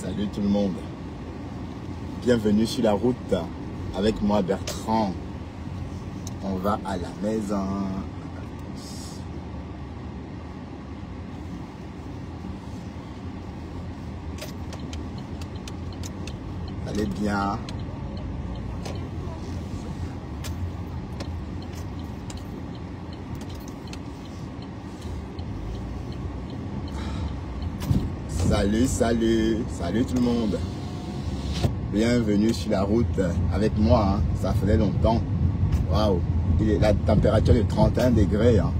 Salut tout le monde. Bienvenue sur la route avec moi Bertrand. On va à la maison. Allez bien. Salut tout le monde. Bienvenue sur la route avec moi, hein. Ça faisait longtemps. Waouh. La température est de 31 degrés. Hein.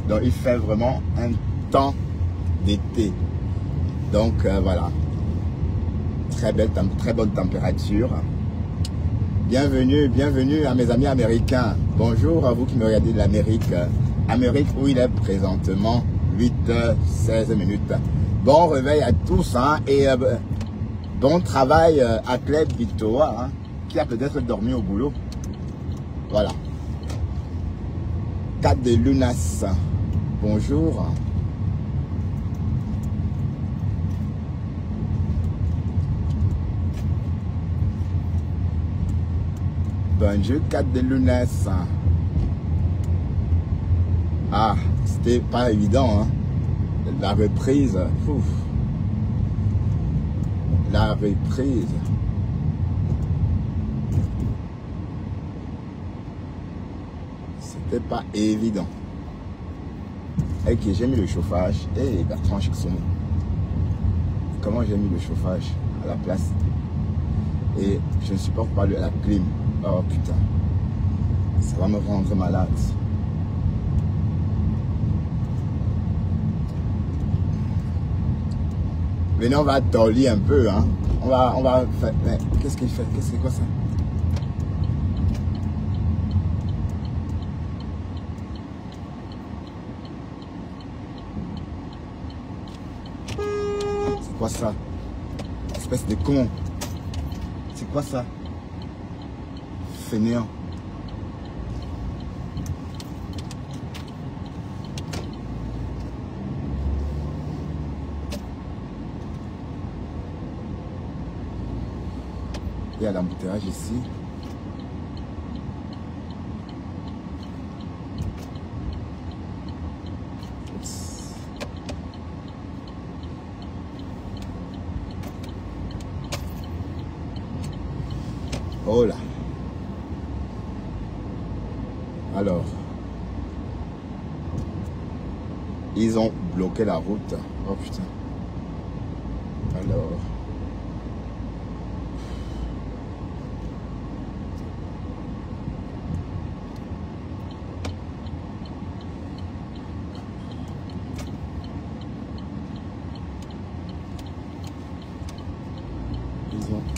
Donc il fait vraiment un temps d'été. Donc voilà. Très bonne température. Bienvenue à mes amis américains. Bonjour à vous qui me regardez de l'Amérique. Amérique où il est présentement 8h16. Bon réveil à tous, hein, et bon travail à Claire Victoire, hein, qui a peut-être dormi au boulot. Voilà. 4 de Lunas. Bonjour. Bonjour 4 de Lunas. Ah, c'était pas évident, hein. La reprise, ouf. La reprise. C'était pas évident. Ok, j'ai mis le chauffage. Et Bertrand Chicsonneau. Comment j'ai mis le chauffage à la place? Et je ne supporte pas la clim. Oh putain. Ça va me rendre malade. Venez, on va torlir un peu, hein. On va faire... Qu'est-ce qu'il fait? Qu'est-ce que c'est quoi ça? C'est quoi ça? Espèce de con. C'est quoi ça? Fainéant. Il y a l'embouteillage ici. Oups. Oh là. Alors. Ils ont bloqué la route. Oh putain. Alors.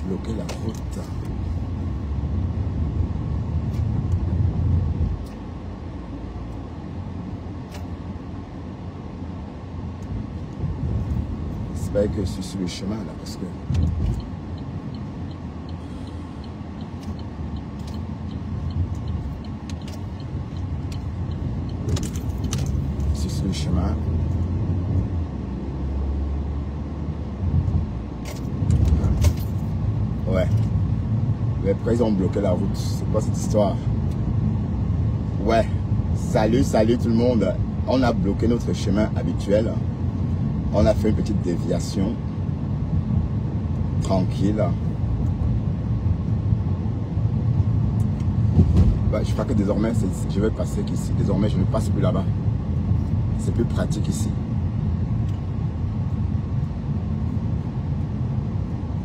Bloquer la route. C'est pas que je suis sur le chemin là parce que je suis sur le chemin. Ouais. Mais pourquoi ils ont bloqué la route? C'est quoi cette histoire? Ouais. Salut tout le monde. On a bloqué notre chemin habituel. On a fait une petite déviation. Tranquille. Bah, je crois que désormais, je vais passer ici. Désormais, je ne passe plus là-bas. C'est plus pratique ici.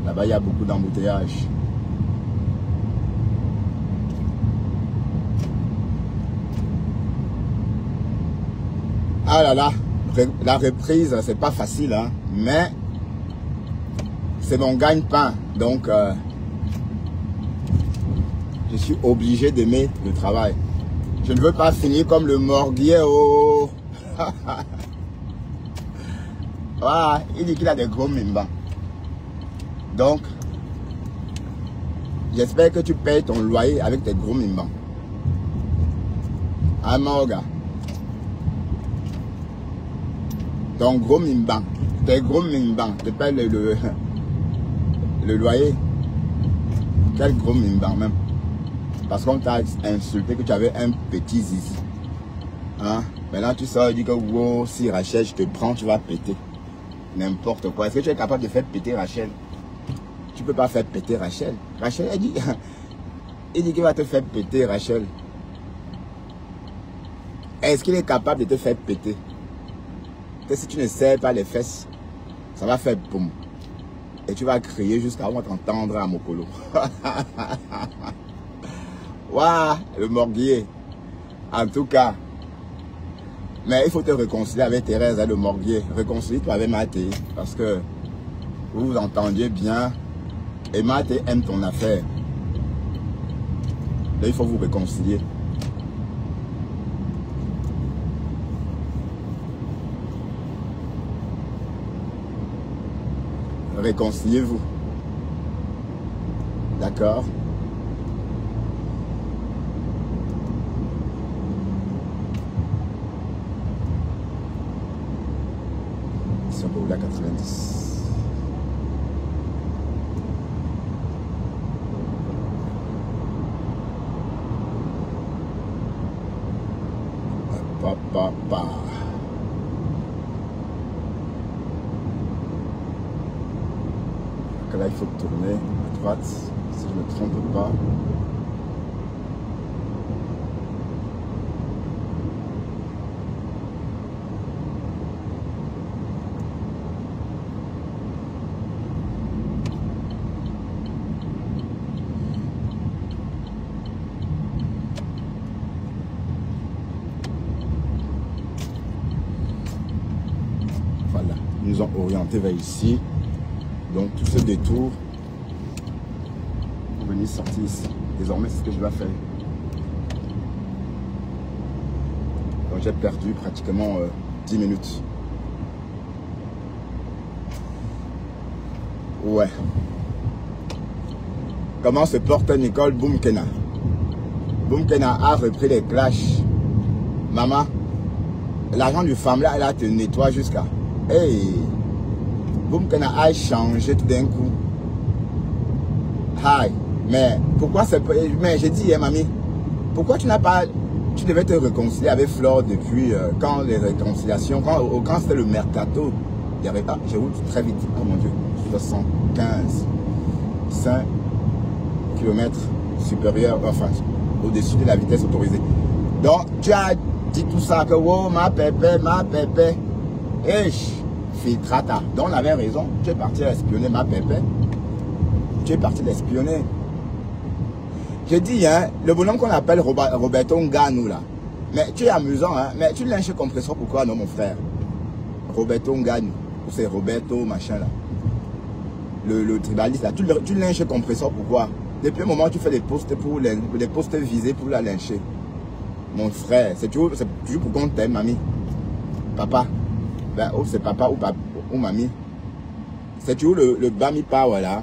Là-bas, il y a beaucoup d'embouteillages. Ah là là, la reprise, c'est pas facile, hein, mais c'est mon gagne-pain. Donc, je suis obligé d'aimer le travail. Je ne veux pas finir comme le morguier. Oh. Voilà, il dit qu'il a des gros mimbans. Donc, j'espère que tu payes ton loyer avec tes gros mimbans. Ah, Morga. Ton gros mimban. Tes gros mimbans. Tu payes Le loyer. Quel gros mimbar même. Parce qu'on t'a insulté que tu avais un petit zizi. Hein? Maintenant tu sors et dis que wow, si Rachel je te prends, tu vas péter. N'importe quoi. Est-ce que tu es capable de faire péter Rachel? Tu peux pas faire péter Rachel. Rachel, elle dit, il dit qu'il va te faire péter Rachel. Est-ce qu'il est capable de te faire péter? Que si tu ne serres pas les fesses, ça va faire boum. Et tu vas crier jusqu'à on va t'entendre à Mokolo. Waouh, le morguier. En tout cas. Mais il faut te réconcilier avec Thérèse, le morguier. Réconcilie-toi avec Mathé. Parce que vous vous entendiez bien. Et Mathé aime ton affaire. Là, il faut vous réconcilier. Réconciliez-vous. D'accord? Sur la 90. Papa. Là, il faut tourner à droite, si je ne me trompe pas. Voilà, ils nous ont orienté vers ici. Donc tout ce détour pour venir sortir ici. Désormais, c'est ce que je vais faire. Donc j'ai perdu pratiquement 10 minutes. Ouais. Comment se porte Nicole Boumkena? Boumkena a repris les clashs. Maman, l'argent du femme là, elle a te nettoie jusqu'à... Hey! Boumkena a changé tout d'un coup. Hi. Mais pourquoi c'est... Mais j'ai dit, hein, mamie, pourquoi tu n'as pas... Tu devais te réconcilier avec Flore depuis quand les réconciliations, quand c'était le mercato, il y avait pas... Je roule très vite, oh mon Dieu, 75, 5 km supérieur, enfin, au-dessus de la vitesse autorisée. Donc, tu as dit tout ça, que wow, ma pépé, filtrata. Donc on avait raison. Tu es parti espionner ma pépé. Tu es parti l'espionner. Je dis, hein, le bonhomme qu'on appelle Roberto Nganou là. Mais tu es amusant, hein. Mais tu lynches compresseur pourquoi non mon frère? Roberto Nganou. Ou c'est Roberto machin là. Le tribaliste là. Tu lynches compresseur pourquoi? Depuis un moment tu fais des posts pour les posts visés pour la lyncher. Mon frère, c'est toujours pour qu'on t'aime, mamie. Papa. Ben, oh, c'est papa ou mamie. C'est toujours le Bami Power là.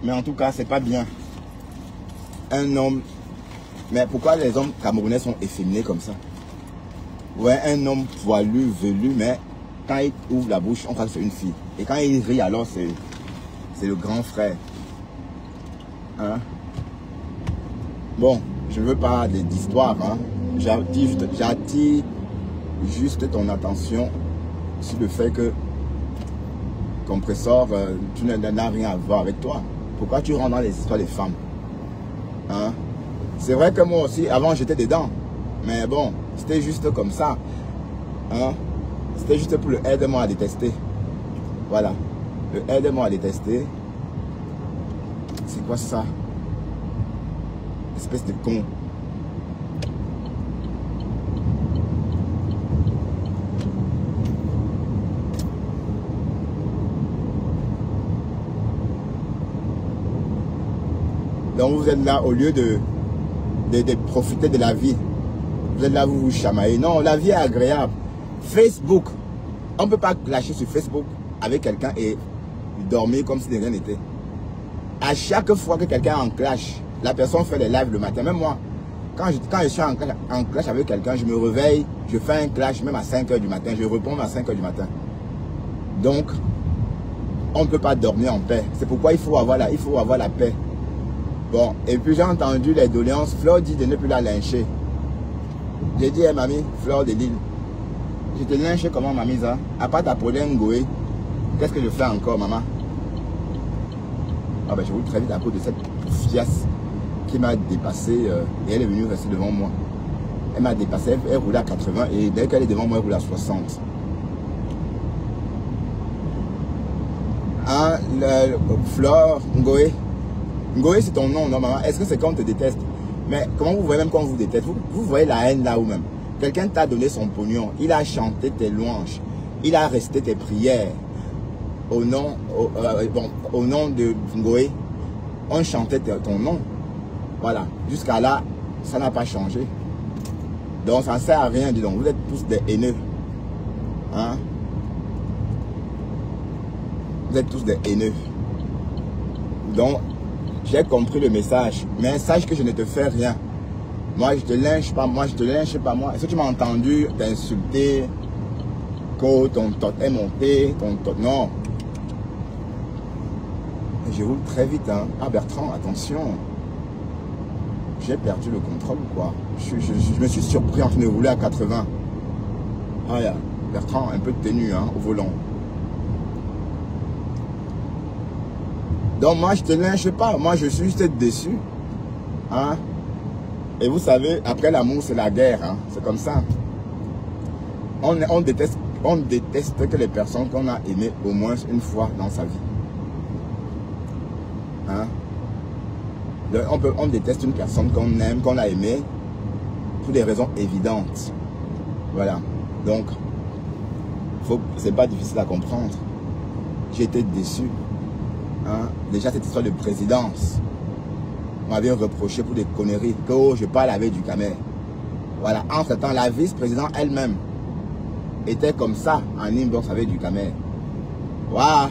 Mais en tout cas, c'est pas bien. Un homme. Mais pourquoi les hommes camerounais sont efféminés comme ça? Ouais, un homme poilu, velu, mais quand il ouvre la bouche, on croit que c'est une fille. Et quand il rit, alors c'est le grand frère. Hein? Bon, je ne veux pas d'histoire. Hein? J'attire juste ton attention sur le fait que Compressor, tu n'as rien à voir avec toi. Pourquoi tu rentres dans les histoires des femmes? Hein? C'est vrai que moi aussi, avant j'étais dedans. Mais bon, c'était juste comme ça. Hein? C'était juste pour le aide-moi à détester. Voilà. Le aide-moi à détester. C'est quoi ça? Espèce de con. Donc vous êtes là au lieu de profiter de la vie. Vous êtes là, vous vous chamaillez. Non, la vie est agréable. Facebook, on ne peut pas clasher sur Facebook avec quelqu'un et dormir comme si de rien n'était. À chaque fois que quelqu'un est en clash, la personne fait les lives le matin. Même moi, quand je suis en clash avec quelqu'un, je me réveille, je fais un clash même à 5 h du matin. Je réponds à 5 h du matin. Donc, on ne peut pas dormir en paix. C'est pourquoi il faut avoir la paix. Bon, et puis j'ai entendu les doléances. Fleur dit de ne plus la lyncher. J'ai dit, mamie, Fleur de Lille, je te lynche comment, mamie, ça? À part t'appeler un goé, qu'est-ce que je fais encore, maman? Ah ben, je roule très vite à cause de cette fiasse qui m'a dépassé et elle est venue rester devant moi. Elle m'a dépassé, elle roulait à 80 et dès qu'elle est devant moi, elle roule à 60. Hein, Fleur, Ngoé. Ngoé, c'est ton nom, non, maman? Est-ce que c'est quand on te déteste? Mais comment vous voyez même quand on vous déteste? Vous voyez la haine là où même. Quelqu'un t'a donné son pognon, il a chanté tes louanges, il a resté tes prières. Au nom de Ngoé, on chantait ton nom. Voilà. Jusqu'à là, ça n'a pas changé. Donc ça ne sert à rien, dis donc. Vous êtes tous des haineux. Hein? Vous êtes tous des haineux. Donc, j'ai compris le message. Mais sache que je ne te fais rien. Moi, je te lynche pas. Moi, je te lynche pas. Moi, est-ce que tu m'as entendu t'insulter? Que ton tot est monté. Ton tot. Non. Je roule très vite. Hein. Ah, Bertrand, attention. J'ai perdu le contrôle ou quoi? Je me suis surpris en train de rouler à 80. Ah, yeah. Bertrand, un peu de tenue hein, au volant. Donc moi je te lynche pas, moi je suis juste déçu. Hein? Et vous savez, après l'amour c'est la guerre, hein? C'est comme ça. On déteste que les personnes qu'on a aimées au moins une fois dans sa vie. Hein? On déteste une personne qu'on aime, qu'on a aimée, pour des raisons évidentes. Voilà. Donc, c'est pas difficile à comprendre. J'ai été déçu. Hein? Déjà, cette histoire de présidence m'avait reproché pour des conneries. Que oh, je parle avec du Camer. Voilà. Entre-temps, la vice-présidente elle-même était comme ça, en inbox avec du Camer. Waouh!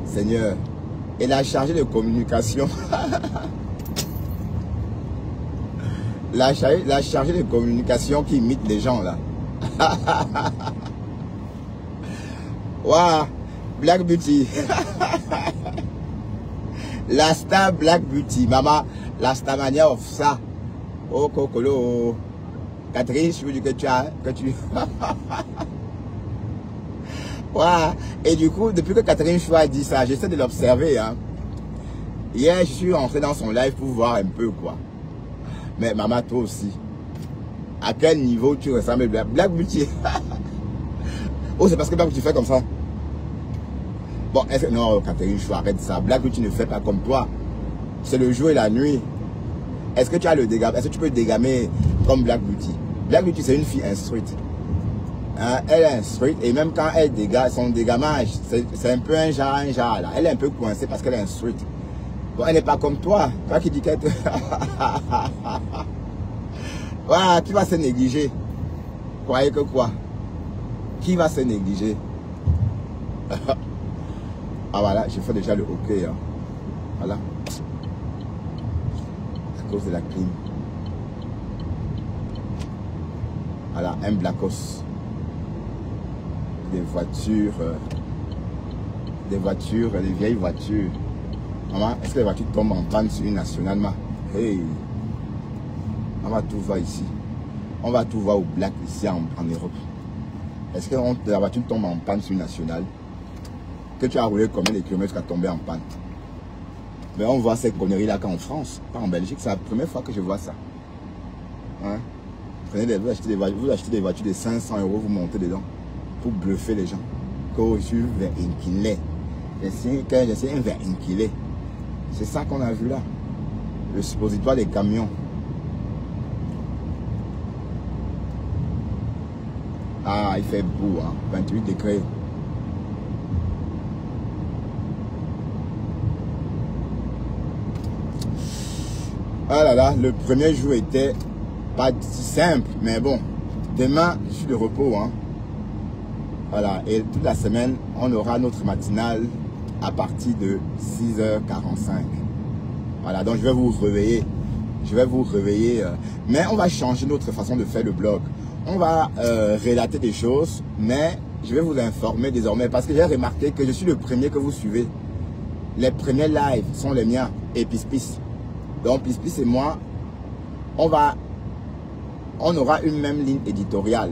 Seigneur. Et la chargée de communication... la chargée de communication qui imite les gens, là. Waouh! Black Beauty. La star Black Beauty. Maman, la star mania of ça. Oh, Kokolo. Catherine, je veux dire que tu... Waouh! Et du coup, depuis que Catherine Chou a dit ça, j'essaie de l'observer. Hein. Hier, je suis rentré dans son live pour voir un peu, quoi. Mais maman, toi aussi. À quel niveau tu ressembles à Black Beauty? Oh, c'est parce que Black Beauty fait comme ça. Bon, est-ce que... Non, Catherine Chou, arrête ça. Black Beauty ne fait pas comme toi. C'est le jour et la nuit. Est-ce que tu as le dégât? Est-ce que tu peux dégamer comme Black Beauty? Black Beauty, c'est une fille instruite. Hein? Elle est instruite et même quand elle dégage, son dégamage, c'est un peu un genre là. Elle est un peu coincée parce qu'elle est instruite. Bon, elle n'est pas comme toi. Toi qui dis qu'elle te... Voilà, qui va se négliger? Croyez que quoi? Qui va se négliger? Ah voilà, je fais déjà le hockey. Hein. Voilà. À cause de la clim. Voilà, un Blackos. Des voitures, des vieilles voitures. Maman, est-ce que les voitures tombent en panne sur une nationale, ma? Hey! On va tout voir ici. On va tout voir au black ici en Europe. Est-ce que la voiture tombe en panne sur une nationale? Que tu as roulé combien de kilomètres qu'à tomber en panne? Mais on voit ces conneries-là qu'en France, pas en Belgique. C'est la première fois que je vois ça. Hein? Vous achetez des voitures de 500 €, vous montez dedans pour bluffer les gens. Que je suis vers inquilé. Je suis un vers inquilé. C'est ça qu'on a vu là. Le suppositoire des camions. Ah, il fait beau, hein? 28 degrés. Ah là là, le premier jour était pas si simple, mais bon, demain, je suis de repos, hein. Voilà, et toute la semaine, on aura notre matinale à partir de 6h45. Voilà, donc je vais vous réveiller. Je vais vous réveiller. Mais on va changer notre façon de faire le blog. On va relater des choses, mais je vais vous informer désormais parce que j'ai remarqué que je suis le premier que vous suivez. Les premiers lives sont les miens et Pispis. Donc Pispis et moi, on aura une même ligne éditoriale.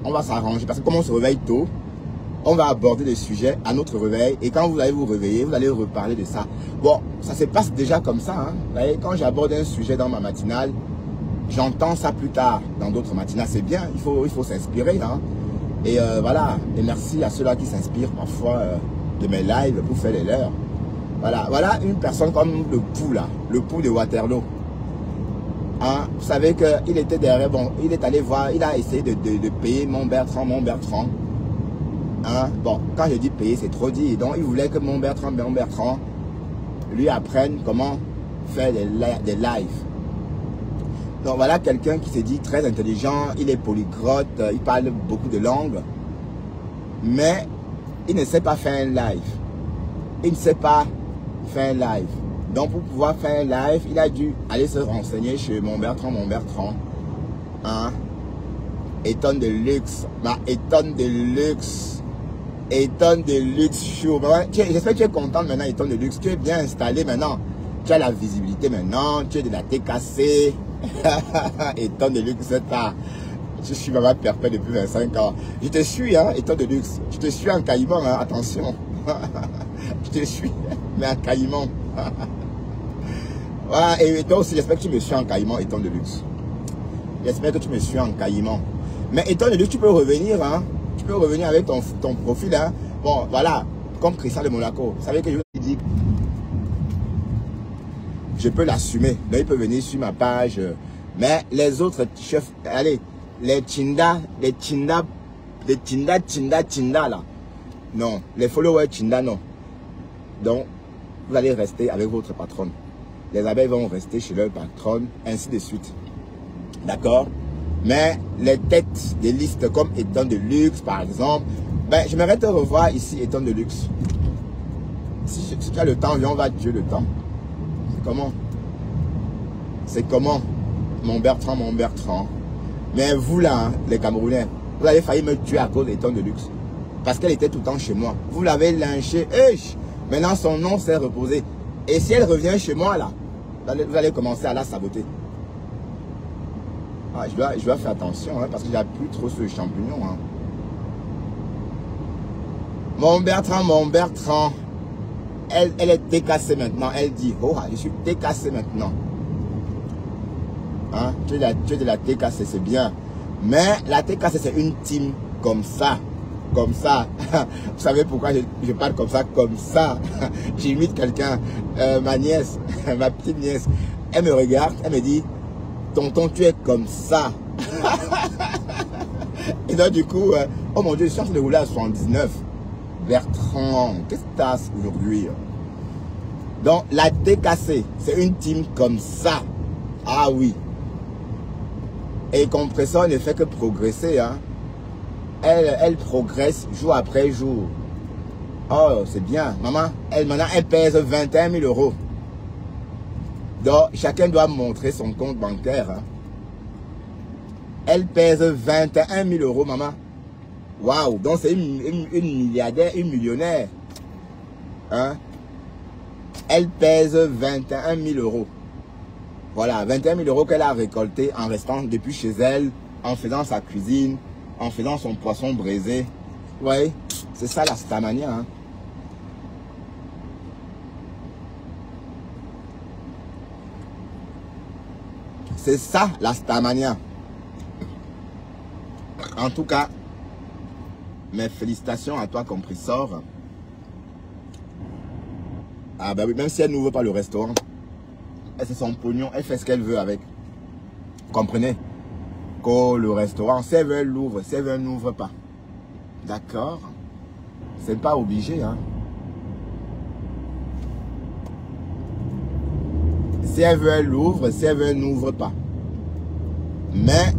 On va s'arranger parce que comme on se réveille tôt, on va aborder des sujets à notre réveil et quand vous allez vous réveiller, vous allez reparler de ça. Bon, ça se passe déjà comme ça. Hein. Vous voyez, quand j'aborde un sujet dans ma matinale, j'entends ça plus tard dans d'autres matinales. C'est bien, il faut s'inspirer. Hein. Et voilà, et merci à ceux-là qui s'inspirent parfois de mes lives pour faire les leurs. Voilà une personne comme le Pou là, le Pou de Waterloo. Hein, vous savez qu'il était derrière, bon, il est allé voir, il a essayé de payer mon Bertrand. Hein, bon, quand je dis payer, c'est trop dit. Donc, il voulait que mon Bertrand lui apprenne comment faire des lives. Donc, voilà quelqu'un qui se dit très intelligent, il est polyglotte, il parle beaucoup de langues, mais il ne sait pas faire un live. Il ne sait pas faire un live. Donc, pour pouvoir faire un live, il a dû aller se renseigner chez mon Bertrand. Hein? Étonne de luxe. Étonne de luxe. Étonne de luxe show. J'espère que tu es content maintenant, Étonne de luxe. Tu es bien installé maintenant. Tu as la visibilité maintenant. Tu es de la TKC. Étonne de luxe, c'est ça. Je suis maman perpète depuis 25 ans. Je te suis, hein, Étonne de luxe. Je te suis en caïman, hein, attention. Je te suis, mais en caïman. Voilà, et toi aussi, j'espère que tu me suis en caïman, Étonne de luxe. J'espère que tu me suis en caïman. Mais Étonne de luxe, tu peux revenir, hein. Tu peux revenir avec ton profil, hein. Bon, voilà, comme Christian de Monaco. Vous savez que je vous dis, je peux l'assumer. Donc, il peut venir sur ma page. Mais les autres chefs, allez, les Chinda là. Non, les followers Chinda, non. Donc, vous allez rester avec votre patronne. Les abeilles vont rester chez leur patronne, ainsi de suite. D'accord? Mais les têtes des listes comme Étonne de luxe, par exemple, ben, j'aimerais te revoir ici, Étonne de luxe. Si tu as le temps, viens, on va tuer le temps. C'est comment? C'est comment? Mon Bertrand. Mais vous là, hein, les Camerounais, vous avez failli me tuer à cause d'Étonne de luxe. Parce qu'elle était tout le temps chez moi. Vous l'avez lynché. Maintenant, son nom s'est reposé. Et si elle revient chez moi, là, vous allez commencer à la saboter. Ah, je dois faire attention, hein, parce que j'ai plus trop ce champignon. Hein. Mon Bertrand. Elle est décassée maintenant. Elle dit, oh, je suis décassée maintenant. Hein? Tu es de la TKC, c'est bien. Mais la TKC, c'est une team comme ça. Comme ça. Vous savez pourquoi je parle comme ça? J'imite quelqu'un, ma nièce, ma petite nièce. Elle me regarde, elle me dit, tonton, tu es comme ça. Et donc, du coup, oh mon Dieu, je suis en train de rouler à 79. Bertrand, qu'est-ce que tu as aujourd'hui? Donc, la TKC, c'est une team comme ça. Ah oui. Et Compressor ne fait que progresser. Hein. Elle progresse jour après jour. Oh, c'est bien. Maman, maintenant, elle pèse 21 000 euros. Donc, chacun doit montrer son compte bancaire. Hein. Elle pèse 21 000 euros, maman. Waouh, donc c'est une milliardaire, une millionnaire. Hein? Elle pèse 21 000 euros. Voilà, 21 000 euros qu'elle a récolté en restant depuis chez elle, en faisant sa cuisine, en faisant son poisson braisé. Vous voyez, c'est ça la Starmania. Hein? C'est ça la Starmania. En tout cas, mes félicitations à toi, Compressor. Ah ben oui, même si elle n'ouvre pas le restaurant, elle c'est son pognon, elle fait ce qu'elle veut avec. Comprenez? Que le restaurant, si elle veut, elle l'ouvre, si elle veut, elle n'ouvre pas. D'accord? C'est pas obligé, hein. Si elle veut, elle l'ouvre, si elle veut, elle n'ouvre pas. Mais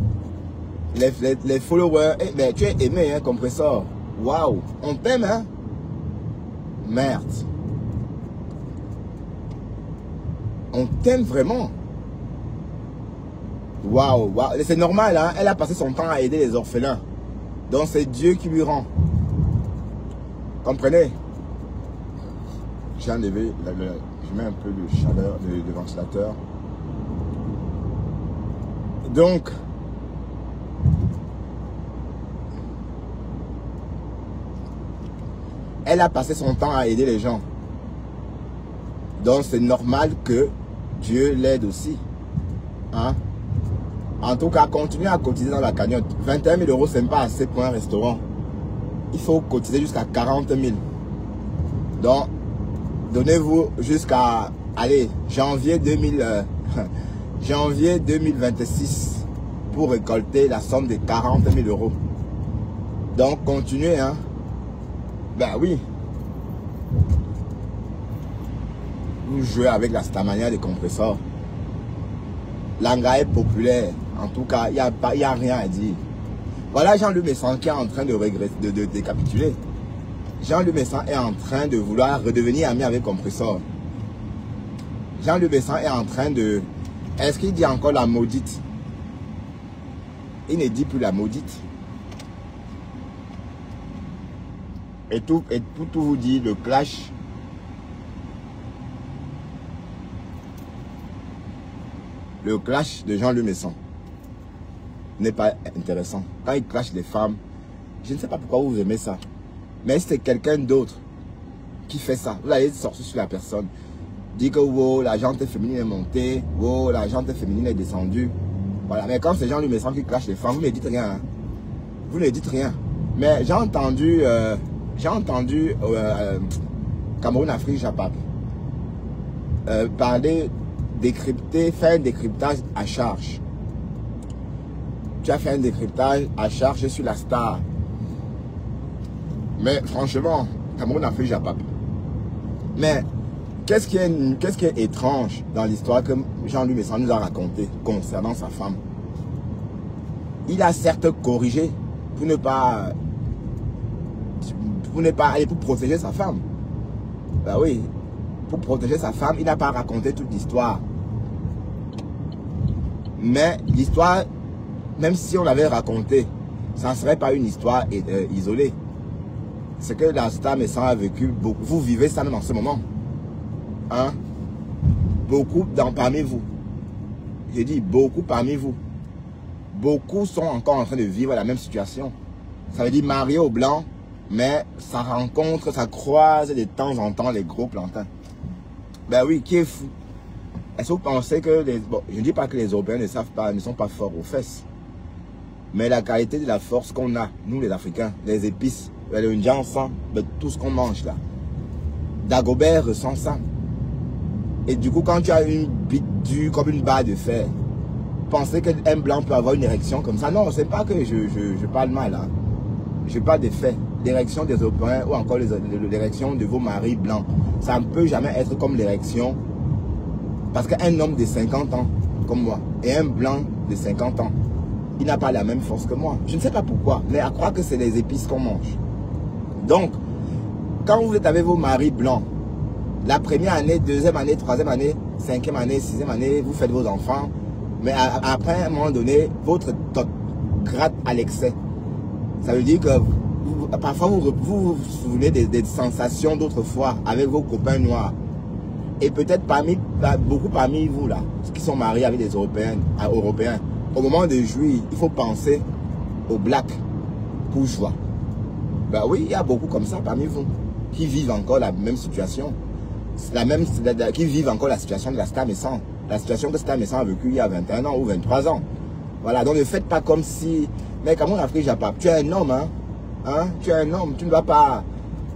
les followers, ben, tu es aimé, hein, Compressor. Waouh, on t'aime, hein? Merde. On t'aime vraiment. Waouh, waouh. C'est normal, hein? Elle a passé son temps à aider les orphelins. Donc c'est Dieu qui lui rend. Comprenez? J'ai enlevé, je mets un peu de chaleur, de ventilateur. Donc, elle a passé son temps à aider les gens. Donc, c'est normal que Dieu l'aide aussi. Hein? En tout cas, continuez à cotiser dans la cagnotte. 21 000 euros, ce n'est pas assez pour un restaurant. Il faut cotiser jusqu'à 40 000. Donc, donnez-vous jusqu'à, allez, janvier 2026 pour récolter la somme de 40 000 euros. Donc, continuez, hein. Ben oui. Vous jouez avec la Starmania des compresseurs. L'engrais est populaire. En tout cas, il n'y a rien à dire. Voilà Jean-Luc Messan qui est en train de regretter, de décapituler. Jean-Luc Messan est en train de vouloir redevenir ami avec compresseur. Jean-Luc Messan est en train de... Est-ce qu'il dit encore la maudite? Il ne dit plus la maudite. Et pour tout vous dire, le clash de Jean-Luc Messan n'est pas intéressant. Quand il clash les femmes, je ne sais pas pourquoi vous aimez ça. Mais si c'est quelqu'un d'autre qui fait ça, vous allez sortir sur la personne. Dire que wow, la jante féminine est montée, wow, la jante féminine est descendue. Voilà. Mais quand c'est Jean-Luc Messan qui clash les femmes, vous ne dites rien. Hein. Vous ne dites rien. Mais j'ai entendu Cameroun Afrique Japap parler, décrypter, faire un décryptage à charge. Tu as fait un décryptage à charge sur la star. Mais franchement, Cameroun Afrique Japap. Mais qu'est-ce qui est étrange dans l'histoire que Jean-Luc Messan nous a raconté concernant sa femme? Il a certes corrigé pour ne pas aller pour protéger sa femme. Ben oui, pour protéger sa femme, il n'a pas raconté toute l'histoire. Mais l'histoire, même si on l'avait raconté, ça ne serait pas une histoire isolée. C'est que la star Messan a vécu beaucoup. Vous vivez ça même en ce moment. Hein? Beaucoup parmi vous. J'ai dit beaucoup parmi vous. Beaucoup sont encore en train de vivre la même situation. Ça veut dire marié au blanc, mais ça rencontre, ça croise de temps en temps les gros plantains. Ben oui, qui est fou? Est-ce que vous pensez que bon, je ne dis pas que les Européens ne sont pas forts aux fesses. Mais la qualité de la force qu'on a, nous les Africains, les épices, le njansan, tout ce qu'on mange là. Dagobert ressent ça. Et du coup, quand tu as une bite dure comme une barre de fer, pensez qu'un blanc peut avoir une érection comme ça. Non, c'est pas que je parle mal. Hein. Je parle des faits. L'érection des Européens ou encore l'érection de vos maris blancs. Ça ne peut jamais être comme l'érection. Parce qu'un homme de 50 ans, comme moi, et un blanc de 50 ans, il n'a pas la même force que moi. Je ne sais pas pourquoi, mais à croire que c'est les épices qu'on mange. Donc, quand vous êtes avec vos maris blancs, la première année, deuxième année, troisième année, cinquième année, sixième année, vous faites vos enfants. Mais après, à un moment donné, votre tot gratte à l'excès. Ça veut dire que parfois, vous vous souvenez des sensations d'autrefois avec vos copains noirs. Et peut-être beaucoup parmi vous là, qui sont mariés avec des Européens, au moment de jouir, il faut penser aux blacks bourgeois. Ben oui, il y a beaucoup comme ça parmi vous, qui vivent encore la même situation. Qui vivent encore la situation de la star Messan. La situation que Star Messan a vécue il y a 21 ans ou 23 ans. Voilà, donc ne faites pas comme si... Mais Cameroun Afrique Japap, tu es un homme, hein? Tu es un homme, tu ne dois pas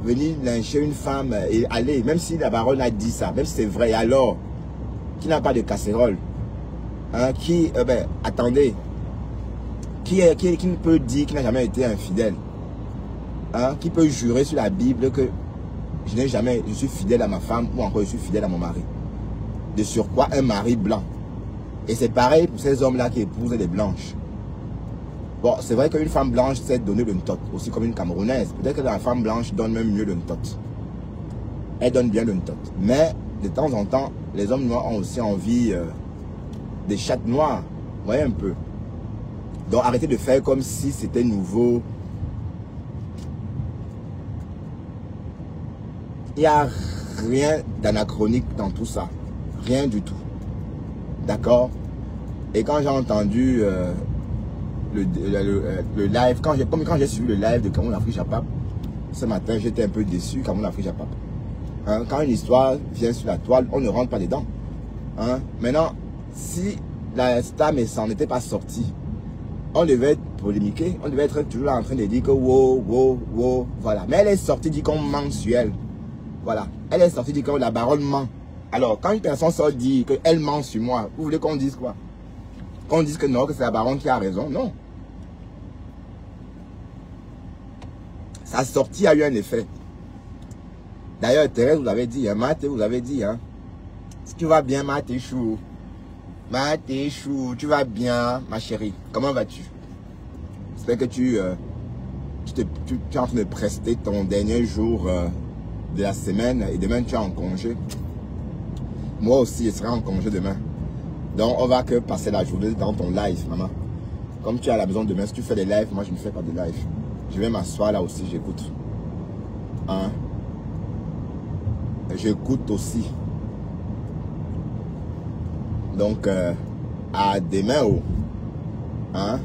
venir lyncher une femme et aller, même si la baronne a dit ça, même si c'est vrai, alors, qui n'a pas de casserole, hein? Attendez, qui peut dire qu'il n'a jamais été infidèle, hein? Qui peut jurer sur la Bible que je suis fidèle à ma femme ou encore je suis fidèle à mon mari? De surcroît, un mari blanc. Et c'est pareil pour ces hommes-là qui épousent les blanches. Bon, c'est vrai qu'une femme blanche sait donner le ntot, aussi comme une Camerounaise. Peut-être que la femme blanche donne même mieux le ntot. Elle donne bien le ntot. Mais, de temps en temps, les hommes noirs ont aussi envie des chattes noires. Vous voyez un peu. Donc, arrêtez de faire comme si c'était nouveau. Il n'y a rien d'anachronique dans tout ça. Rien du tout. D'accord? Et quand j'ai entendu le live, quand j'ai suivi le live de Cameroun Africa Pape, ce matin, j'étais un peu déçu, Cameroun Africa Pape. Hein, quand une histoire vient sur la toile, on ne rentre pas dedans. Hein? Maintenant, si la Star Messan n'était pas sortie, on devait être polémiqué, on devait être toujours là en train de dire que wow, wow, wow, voilà. Mais elle est sortie, dit qu'on ment sur elle. Voilà. Elle est sortie, dit que la baronne ment. Alors, quand une personne sort dit qu'elle ment sur moi, vous voulez qu'on dise quoi? Qu'on dise que non, que c'est la baronne qui a raison? Non. Sa sortie a eu un effet. D'ailleurs, Thérèse vous avait dit, hein, Mathé vous avez dit, hein, si tu vas bien, Mathé chou. Mathé chou, tu vas bien, ma chérie. Comment vas-tu? J'espère que tu es en train de prester ton dernier jour de la semaine et demain tu es en congé. Moi aussi, je serai en congé demain. Donc, on va que passer la journée dans ton live, maman. Comme tu es à la maison demain, si tu fais des lives, moi je ne fais pas de live. Je vais m'asseoir là aussi, j'écoute. Hein? J'écoute aussi. Donc, à demain, oh. Hein?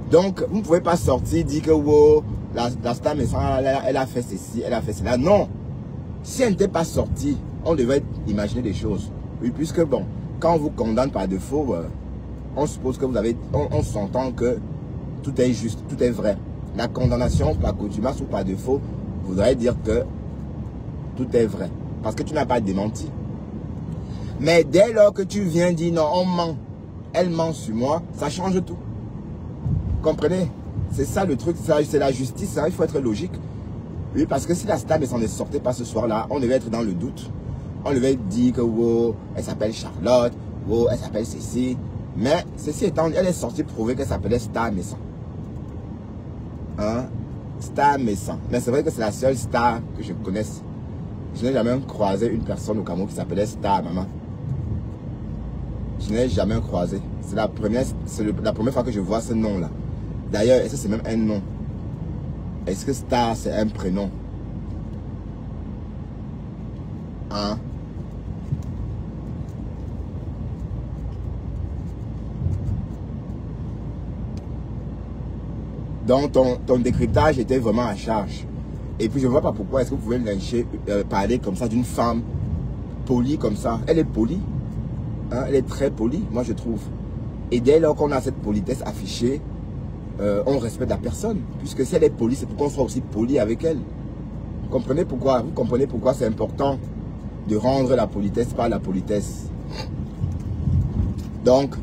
Donc, vous ne pouvez pas sortir, dire que wow, la Star Messan, elle a fait ceci, elle a fait cela. Non. Si elle n'était pas sortie, on devait imaginer des choses. Oui, puisque bon, quand on vous condamne par défaut, on suppose que vous avez, on s'entend que tout est juste, tout est vrai. La condamnation par contumace ou par défaut voudrait dire que tout est vrai. Parce que tu n'as pas démenti. Mais dès lors que tu viens dire non, on ment, elle ment sur moi, ça change tout. Comprenez? C'est ça le truc, c'est la justice, hein, il faut être logique. Oui, parce que si la Star ne sortait pas ce soir-là, on devait être dans le doute. On devait dire que wow, elle s'appelle Charlotte, wow, elle s'appelle Cécile. Mais ceci étant, elle est sortie prouver qu'elle s'appelait Star Messan. Hein? Star Messan. Mais c'est vrai que c'est la seule star que je connaisse. Je n'ai jamais croisé une personne au Cameroun qui s'appelait Star, maman. Je n'ai jamais croisé. C'est la première fois que je vois ce nom-là. D'ailleurs, est-ce que c'est même un nom? Est-ce que Star, c'est un prénom? Hein? Donc, ton décryptage était vraiment à charge. Et puis, je ne vois pas pourquoi est-ce que vous pouvez lyncher, parler comme ça d'une femme polie comme ça. Elle est polie. Hein? Elle est très polie, moi, je trouve. Et dès lors qu'on a cette politesse affichée, on respecte la personne. Puisque si elle est polie, c'est pour qu'on soit aussi poli avec elle. Vous comprenez pourquoi? Vous comprenez pourquoi c'est important de rendre la politesse par la politesse. Donc, vous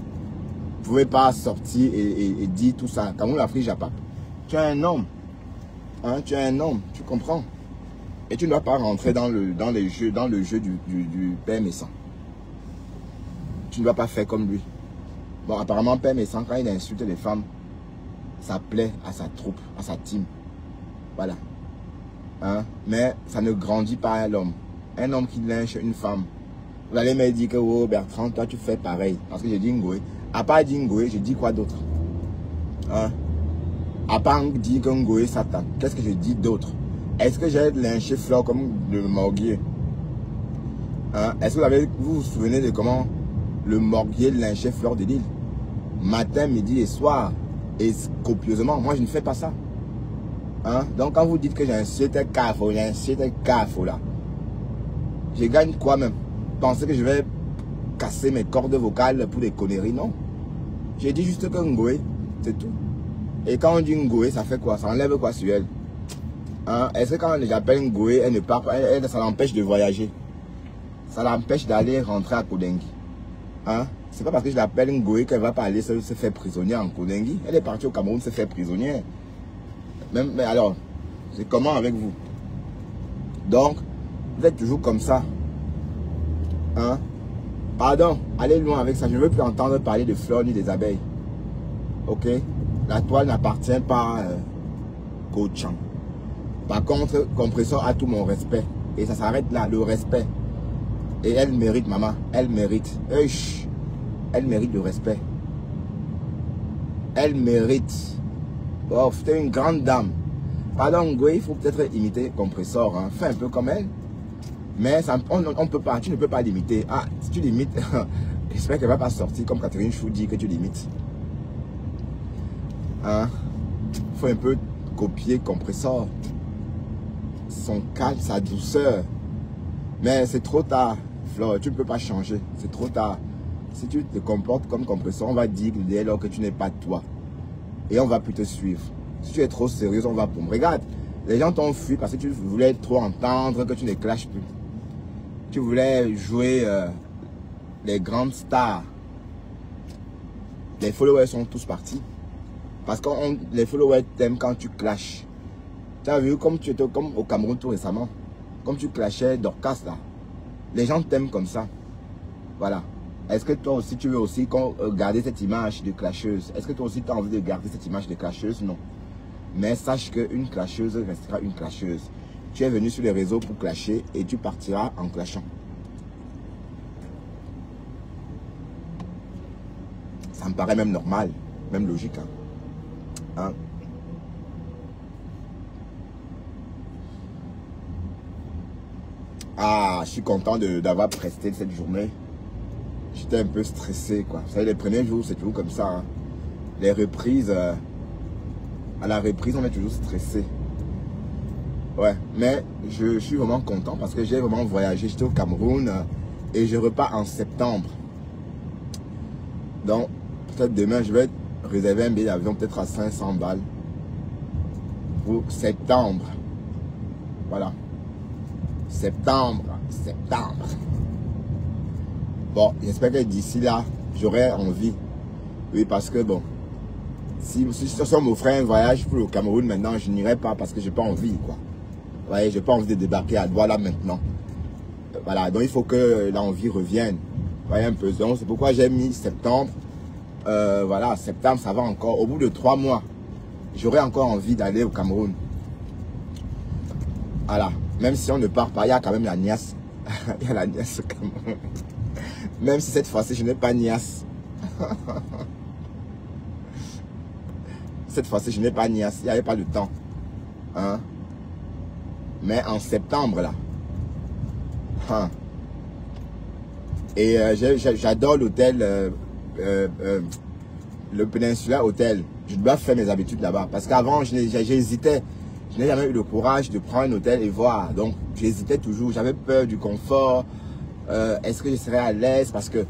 ne pouvez pas sortir et dire tout ça. Cameroun Africa Pape. Tu es un homme. Hein, tu es un homme, tu comprends? Et tu ne dois pas rentrer dans le jeu du Père Messan. Tu ne dois pas faire comme lui. Bon, apparemment, Père Messan, quand il insulte les femmes, ça plaît à sa troupe, à sa team. Voilà. Hein? Mais ça ne grandit pas l'homme. Un homme qui lynche une femme. Vous allez me dire que oh, Bertrand, toi tu fais pareil. Parce que j'ai dit Ngoé. À part dire Ngoé, je dis quoi d'autre? Hein? À part dire que Ngoé Satan, qu'est-ce que je dis d'autre? Est-ce que j'ai lynché Fleur comme le Morguier? Hein? Est-ce que vous vous souvenez de comment le Morguier lynchait Fleur de Lille? Matin, midi et soir. Et copieusement. Moi, je ne fais pas ça. Hein? Donc, quand vous dites que j'ai un CT CAFO, j'ai un CT CAFO là. Je gagne quoi même? Pensez que je vais casser mes cordes vocales pour des conneries? Non. J'ai dit juste que Ngoé, c'est tout. Et quand on dit Ngoé, ça fait quoi? Ça enlève quoi sur elle? Hein? Est-ce que quand j'appelle Ngoé, elle ne part pas, ça l'empêche de voyager? Ça l'empêche d'aller rentrer à Kodengui? Hein? C'est pas parce que je l'appelle Ngoé qu'elle va pas aller se faire prisonnière en Kodengui. Elle est partie au Cameroun se faire prisonnière. Mais alors, c'est comment avec vous? Donc, vous êtes toujours comme ça. Hein? Pardon, allez loin avec ça. Je ne veux plus entendre parler de fleurs ni des abeilles. Ok? La toile n'appartient pas qu'au Tchang. Par contre, Compression a tout mon respect. Et ça s'arrête là, le respect. Et elle mérite, maman. Elle mérite. Elle mérite le respect. Elle mérite. Oh, c'était une grande dame. Pardon, oui, il faut peut-être imiter Compressor. Hein. Fais un peu comme elle. Mais ça, on peut pas, tu ne peux pas l'imiter. Ah, si tu l'imites, j'espère qu'elle ne va pas sortir comme Catherine Chou dit que tu l'imites. Hein? Il faut un peu copier Compressor. Son calme, sa douceur. Mais c'est trop tard, Flore, tu ne peux pas changer. C'est trop tard. Si tu te comportes comme Compressor, on va dire dès lors que tu n'es pas toi. Et on va plus te suivre. Si tu es trop sérieux, on va pour. Regarde, les gens t'ont fui parce que tu voulais trop entendre que tu ne clashes plus. Tu voulais jouer les grandes stars. Les followers sont tous partis. Parce que les followers t'aiment quand tu clashes. Tu as vu comme tu étais comme au Cameroun tout récemment. Comme tu clashais Dorcas là. Les gens t'aiment comme ça. Voilà. Est-ce que toi aussi tu veux aussi garder cette image de clasheuse? Est-ce que toi aussi tu as envie de garder cette image de clasheuse? Non. Mais sache qu'une clasheuse restera une clasheuse. Tu es venu sur les réseaux pour clasher et tu partiras en clashant. Ça me paraît même normal, même logique. Hein? Ah, je suis content d'avoir presté cette journée. J'étais un peu stressé, quoi. Vous savez, les premiers jours, c'est toujours comme ça. Hein. Les reprises, à la reprise, on est toujours stressé. Ouais, mais je suis vraiment content parce que j'ai vraiment voyagé. J'étais au Cameroun et je repars en septembre. Donc, peut-être demain, je vais réserver un billet d'avion peut-être à 500 balles pour septembre. Voilà. Septembre. Bon, j'espère que d'ici là, j'aurai envie. Oui, parce que bon, si on m'offrait un voyage pour le Cameroun maintenant, je n'irai pas parce que j'ai pas envie, quoi. Vous voyez, j'ai pas envie de débarquer à Douala maintenant. Voilà, donc il faut que l'envie revienne. Vous voyez un peu, donc c'est pourquoi j'ai mis septembre. Voilà, septembre, ça va encore. Au bout de 3 mois, j'aurai encore envie d'aller au Cameroun. Voilà, même si on ne part pas, il y a quand même la niasse. Il y a la niasse au Cameroun. Même si cette fois-ci, je n'ai pas niasse. Cette fois-ci, je n'ai pas niasse. Il n'y avait pas de temps. Hein? Mais en septembre, là. Hein? Et j'adore l'hôtel, le Peninsula Hotel. Je dois faire mes habitudes là-bas. Parce qu'avant, j'hésitais. Je n'ai jamais eu le courage de prendre un hôtel et voir. Donc, j'hésitais toujours. J'avais peur du confort. Est-ce que je serais à l'aise? Parce que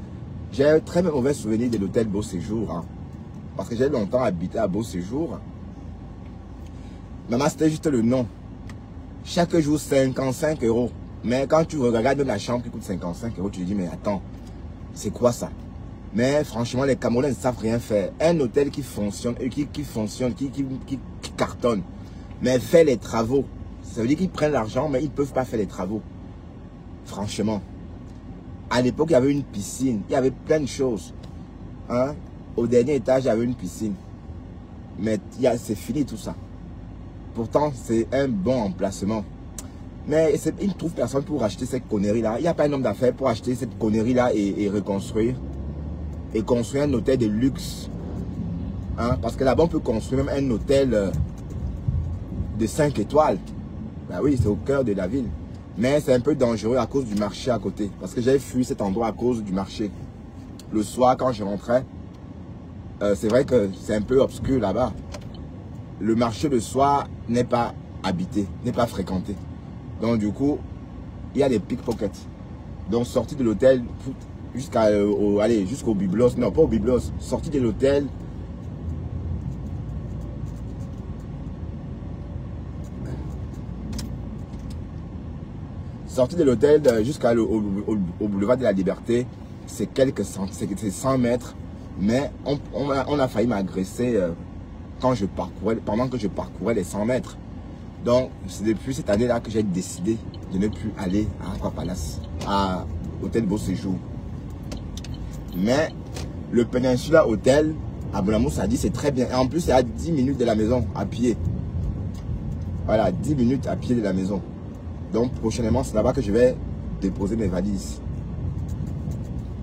j'ai un très mauvais souvenir de l'hôtel Beau Séjour. Hein. Parce que j'ai longtemps habité à Beau Séjour. Maman, c'était juste le nom. Chaque jour, 55 €. Mais quand tu regardes même la chambre qui coûte 55 €, tu te dis, mais attends, c'est quoi ça? Mais franchement, les Camerounais ne savent rien faire. Un hôtel qui fonctionne, qui cartonne, mais fait les travaux. Ça veut dire qu'ils prennent l'argent, mais ils ne peuvent pas faire les travaux. Franchement. À l'époque, il y avait une piscine. Il y avait plein de choses. Hein? Au dernier étage, il y avait une piscine. Mais c'est fini tout ça. Pourtant, c'est un bon emplacement. Mais ils ne trouvent personne pour acheter cette connerie-là. Il n'y a pas un homme d'affaires pour acheter cette connerie-là et reconstruire. Et construire un hôtel de luxe. Hein? Parce que là-bas, on peut construire même un hôtel de 5 étoiles. Ben oui, c'est au cœur de la ville. Mais c'est un peu dangereux à cause du marché à côté. Parce que j'ai fui cet endroit à cause du marché. Le soir, quand je rentrais, c'est vrai que c'est un peu obscur là-bas. Le marché le soir n'est pas habité, n'est pas fréquenté. Donc du coup, il y a des pickpockets. Donc sorti de l'hôtel jusqu'au biblos, non pas au biblos, sorti de l'hôtel. Sorti de l'hôtel jusqu'au boulevard de la Liberté, c'est c'est 100 mètres. Mais on a failli m'agresser pendant que je parcourais les 100 mètres. Donc, c'est depuis cette année-là que j'ai décidé de ne plus aller à Aqua Palace, à Hôtel Beau Séjour. Mais le Peninsula Hotel à Bonamoussa dit c'est très bien. Et en plus, c'est à 10 minutes de la maison, à pied. Voilà, 10 minutes à pied de la maison. Donc, prochainement, c'est là-bas que je vais déposer mes valises.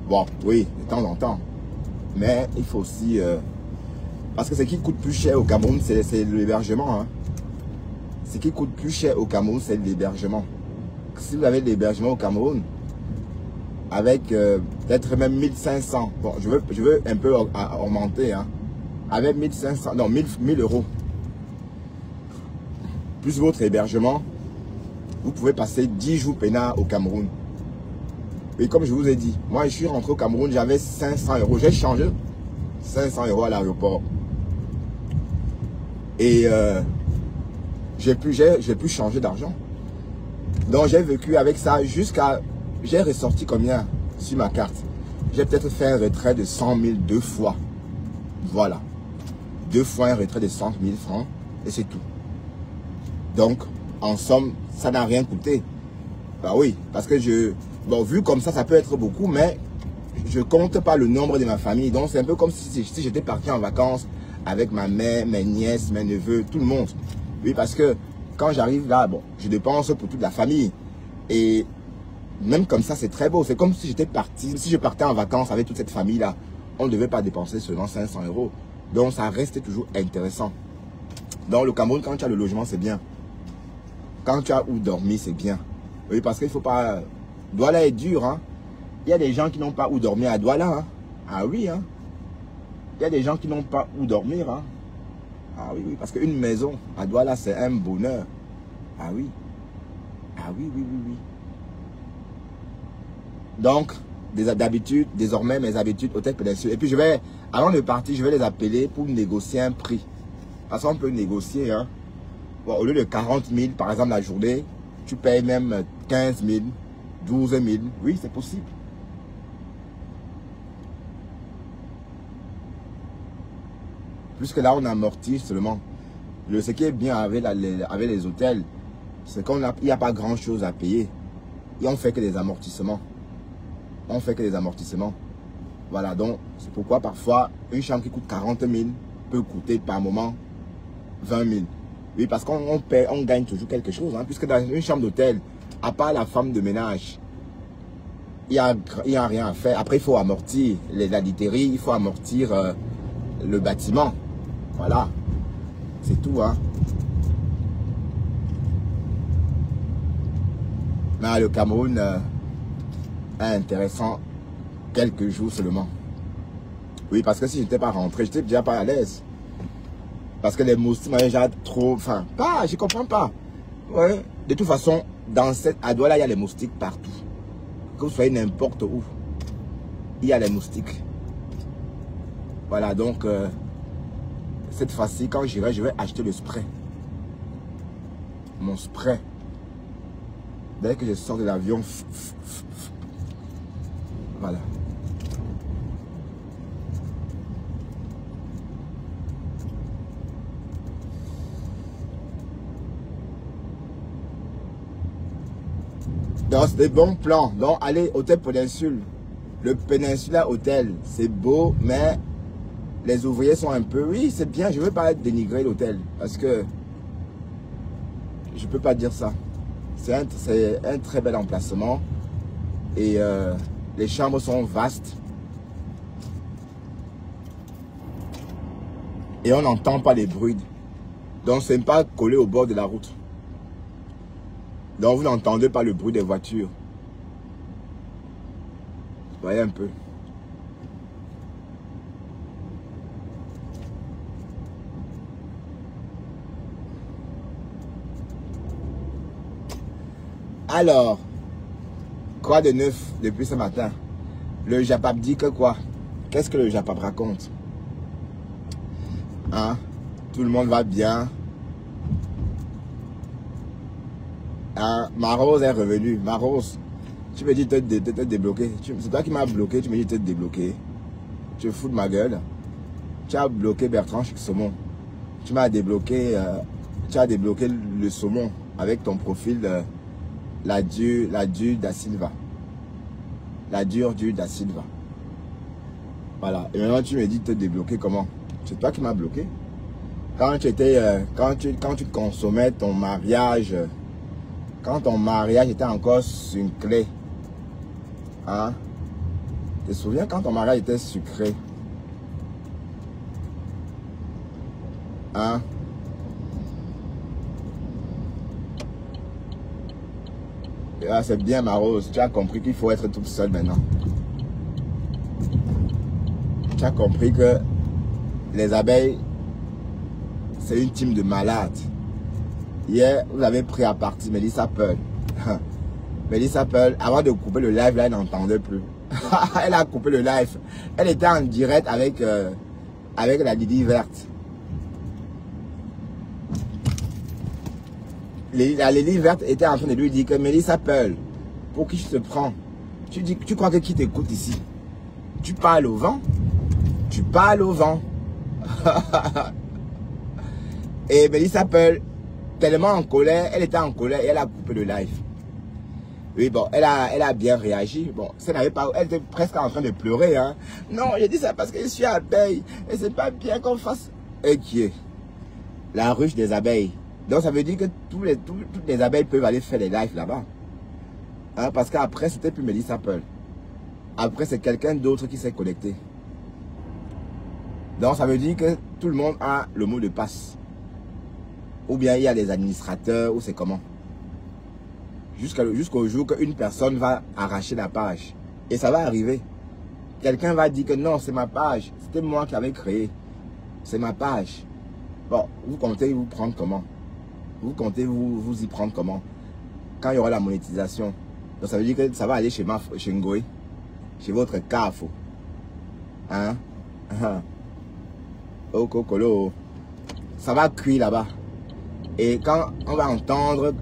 Bon, oui, de temps en temps. Mais il faut aussi... parce que ce qui coûte plus cher au Cameroun, c'est l'hébergement. Hein. ce qui coûte plus cher au Cameroun, c'est l'hébergement. Si vous avez l'hébergement au Cameroun, avec peut-être même 1500, bon, je veux un peu augmenter, hein, avec 1500, non, 1000 euros, plus votre hébergement, vous pouvez passer 10 jours peinards au Cameroun. Et comme je vous ai dit, moi je suis rentré au Cameroun, j'avais 500 euros. J'ai changé 500 euros à l'aéroport. Et j'ai pu changer d'argent. Donc j'ai vécu avec ça jusqu'à... J'ai ressorti combien sur ma carte? J'ai peut-être fait un retrait de 100 000 deux fois. Voilà. 2 fois un retrait de 100 000 francs. Et c'est tout. Donc, en somme, ça n'a rien coûté. Bah oui, parce que bon, vu comme ça peut être beaucoup, mais je compte pas le nombre de ma famille. Donc, c'est un peu comme si j'étais parti en vacances avec ma mère, mes nièces, mes neveux, tout le monde. Oui, parce que quand j'arrive là, bon, je dépense pour toute la famille. Et même comme ça, c'est très beau. C'est comme si j'étais parti, si je partais en vacances avec toute cette famille-là, on ne devait pas dépenser seulement 500 euros. Donc, ça reste toujours intéressant. Dans le Cameroun, quand tu as le logement, c'est bien. Quand tu as où dormir, c'est bien. Oui, parce qu'il ne faut pas... Douala est dur, hein. Il y a des gens qui n'ont pas où dormir à Douala, hein. Ah oui, hein. Il y a des gens qui n'ont pas où dormir, hein. Ah oui, oui, parce qu'une maison à Douala, c'est un bonheur. Ah oui. Ah oui, oui, oui, oui. Donc, d'habitude, désormais, mes habitudes, Hôtel Péninsule. Et puis, avant de partir, je vais les appeler pour négocier un prix. Parce qu'on peut négocier, hein. Bon, au lieu de 40 000, par exemple, la journée, tu payes même 15 000, 12 000. Oui, c'est possible. Puisque là, on amortit seulement. Ce qui est bien avec les hôtels, c'est qu'il n'y a pas grand-chose à payer. Et on fait que des amortissements. On fait que des amortissements. Voilà, donc, c'est pourquoi parfois, une chambre qui coûte 40 000 peut coûter par moment 20 000. Oui, parce qu'on gagne toujours quelque chose. Hein, puisque dans une chambre d'hôtel, à part la femme de ménage, il n'y a rien à faire. Après, il faut amortir la literie, il faut amortir le bâtiment. Voilà. C'est tout. Hein. Mais le Cameroun est intéressant quelques jours seulement. Oui, parce que si je n'étais pas rentré, je n'étais déjà pas à l'aise. Parce que les moustiques m'avaient déjà trop... Enfin, je ne comprends pas. Ouais. De toute façon, à Douala, il y a les moustiques partout. Que vous soyez n'importe où, il y a les moustiques. Voilà, donc, cette fois-ci, quand j'irai, je vais acheter le spray. Mon spray. Dès que je sors de l'avion, voilà. Donc, c'est des bons plans. Donc, allez, Hôtel Péninsule. Le Peninsula Hotel, c'est beau, mais les ouvriers sont un peu... Oui, c'est bien, je ne veux pas dénigrer l'hôtel. Parce que je ne peux pas dire ça. C'est un très bel emplacement. Et les chambres sont vastes. Et on n'entend pas les bruits. Donc, ce n'est pas collé au bord de la route. Donc, vous n'entendez pas le bruit des voitures. Voyez un peu. Alors, quoi de neuf depuis ce matin? Le Japap dit que quoi? Qu'est-ce que le Japap raconte? Hein? Tout le monde va bien. Hein? Marose est revenu. Marose, tu me dis de te débloquer. C'est toi qui m'as bloqué, tu me dis de te débloquer. Tu fous de ma gueule. Tu as bloqué Bertrand Saumon. Tu m'as débloqué, tu as débloqué le saumon avec ton profil la dure da Silva. La dure da Silva. Voilà. Et maintenant tu me dis de te débloquer comment? C'est toi qui m'as bloqué. Quand tu consommais ton mariage, quand ton mariage était encore sur une clé. Hein? Tu te souviens quand ton mariage était sucré? Hein? Ah, c'est bien, ma Rose. Tu as compris qu'il faut être toute seule maintenant. Tu as compris que les abeilles, c'est une team de malades. Hier, vous avez pris à partie Melissa Pearl. Melissa Pearl, avant de couper le live, là, elle n'entendait plus. Elle a coupé le live. Elle était en direct avec la Lily verte. La Lily verte était en train de lui dire que Melissa Pearl, pour qui je te prends? Tu crois que qui t'écoute ici? Tu parles au vent? Tu parles au vent. Et Melissa Pearl, tellement en colère, elle était en colère et elle a coupé le live. Oui, bon, elle a bien réagi. Bon, elle était presque en train de pleurer. Hein. Non, j'ai dit ça parce que je suis abeille. Et c'est pas bien qu'on fasse. Et qui est la ruche des abeilles. Donc ça veut dire que toutes les abeilles peuvent aller faire des lives là-bas. Hein, parce qu'après, c'était plus Melissa Pearl. Après, c'est quelqu'un d'autre qui s'est connecté. Donc ça veut dire que tout le monde a le mot de passe. Ou bien il y a des administrateurs, ou c'est comment. Jusqu'au jour qu'une personne va arracher la page. Et ça va arriver. Quelqu'un va dire que non, c'est ma page. C'était moi qui l'avais créé. C'est ma page. Bon, vous comptez vous prendre comment? Vous comptez vous y prendre comment? Quand il y aura la monétisation. Donc ça veut dire que ça va aller chez Ngoé. Chez votre CAF. Hein? Oh, Kokolo. Ça va cuire là-bas. Et quand on va entendre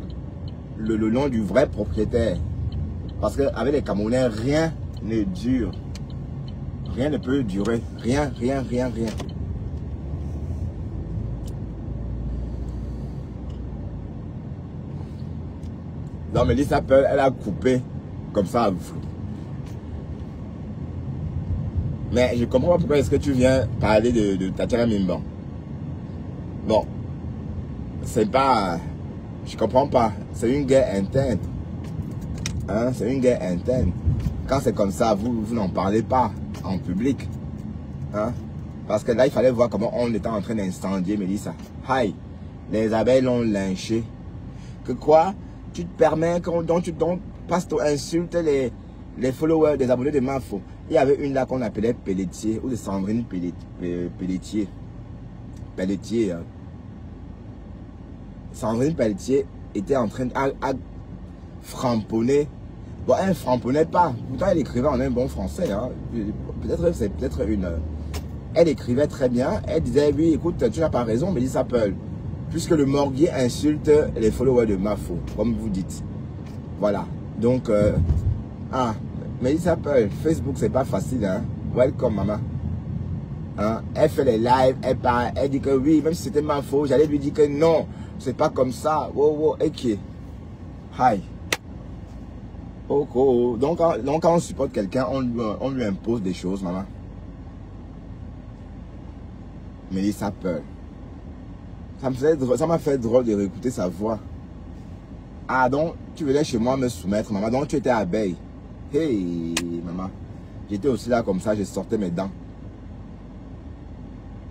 le nom du vrai propriétaire, parce qu'avec les Camerounais, rien ne dure. Rien ne peut durer. Rien. Non, mais Melissa Pearl, elle a coupé comme ça. Mais je comprends pas pourquoi est-ce que tu viens parler de Tatiana Mimban. Bon, c'est pas... Je comprends pas. C'est une guerre interne. Hein? C'est une guerre interne. Quand c'est comme ça, vous n'en parlez pas en public. Hein? Parce que là, il fallait voir comment on était en train d'incendier Melissa. Aïe, les abeilles l'ont lynché. Que quoi? Tu te permets donc passes ton insulte les followers des abonnés de Mafo. Il y avait une là qu'on appelait Pelletier, ou de Sandrine Pelletier. Pelletier. Hein. Sandrine Pelletier était en train de framponner. Bon, elle ne framponnait pas. Pourtant, elle écrivait en un bon français. Hein. Peut-être c'est peut-être une... Elle écrivait très bien. Elle disait, oui, écoute, tu n'as pas raison, Melissa Pearl. Puisque le morguier insulte les followers de Mafo, comme vous dites. Voilà. Donc, Melissa Pearl, Facebook, c'est pas facile. Hein. Welcome, maman. Hein? Elle fait les lives, elle parle, elle dit que oui, même si c'était Mafo, j'allais lui dire que non. C'est pas comme ça. Wow, ok. Hi. Oh. Donc, quand on supporte quelqu'un, on lui impose des choses, maman. Melissa Pearl. Ça m'a fait drôle de réécouter sa voix. Ah, donc, tu venais chez moi me soumettre, maman. Donc, tu étais abeille. Hey, maman. J'étais aussi là comme ça, je sortais mes dents.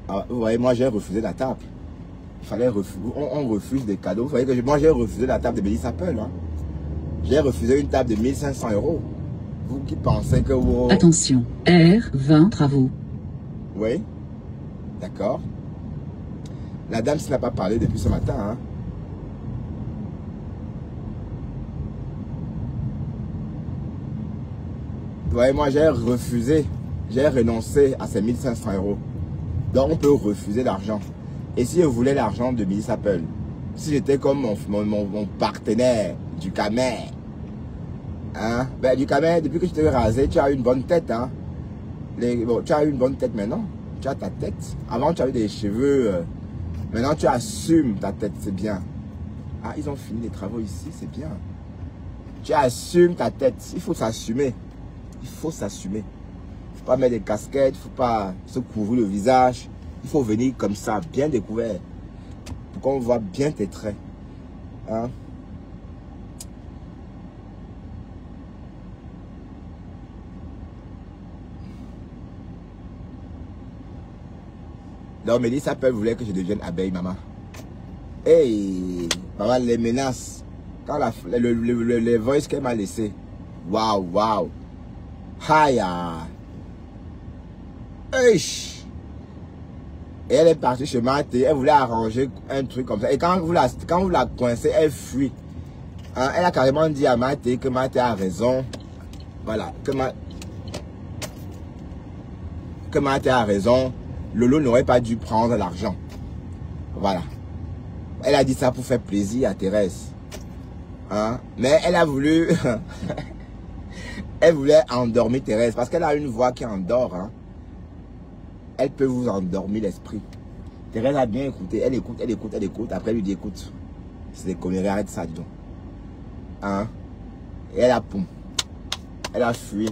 Ah, vous voyez, moi, j'ai refusé la table. Il fallait refuser. On refuse des cadeaux. Vous voyez que moi, j'ai refusé la table de Melissa Pearl. Hein. J'ai refusé une table de 1500 €. Vous qui pensez que... Wow. Attention, R20 travaux. Oui. D'accord. La dame s'il n'a pas parlé depuis ce matin. Hein. Vous voyez, moi, j'ai refusé. J'ai renoncé à ces 1500 €. Donc, on peut refuser l'argent. Et si je voulais l'argent de Melissa Pearl, si j'étais comme mon partenaire du Camer, hein, ben, du Camer, depuis que je t'ai rasé, tu as une bonne tête. Hein. Bon, tu as une bonne tête maintenant. Tu as ta tête. Avant, tu avais des cheveux. Maintenant, tu assumes ta tête. C'est bien. Ah, ils ont fini les travaux ici. C'est bien. Tu assumes ta tête. Il faut s'assumer. Il faut s'assumer. Il ne faut pas mettre des casquettes. Il ne faut pas se couvrir le visage. Il faut venir comme ça, bien découvert. Pour qu'on voit bien tes traits. Hein? Donc, Melissa Pearl voulait que je devienne abeille, maman. Hey, maman, les menaces. Quand les voice qu'elle m'a laissé. Waouh, waouh. Haya. Et elle est partie chez Maté, elle voulait arranger un truc comme ça. Et quand vous la coincez, elle fuit. Hein, elle a carrément dit à Maté que Maté a raison. Voilà, que Maté a raison. Lolo n'aurait pas dû prendre l'argent. Voilà. Elle a dit ça pour faire plaisir à Thérèse. Hein? Mais elle a voulu... elle voulait endormir Thérèse parce qu'elle a une voix qui endort. Hein? Elle peut vous endormir l'esprit. Thérèse a bien écouté. Elle écoute, elle écoute, elle écoute. Après, elle lui dit, écoute, c'est des conneries, arrête ça, dis donc. Hein? Et elle a poum. Elle a fui.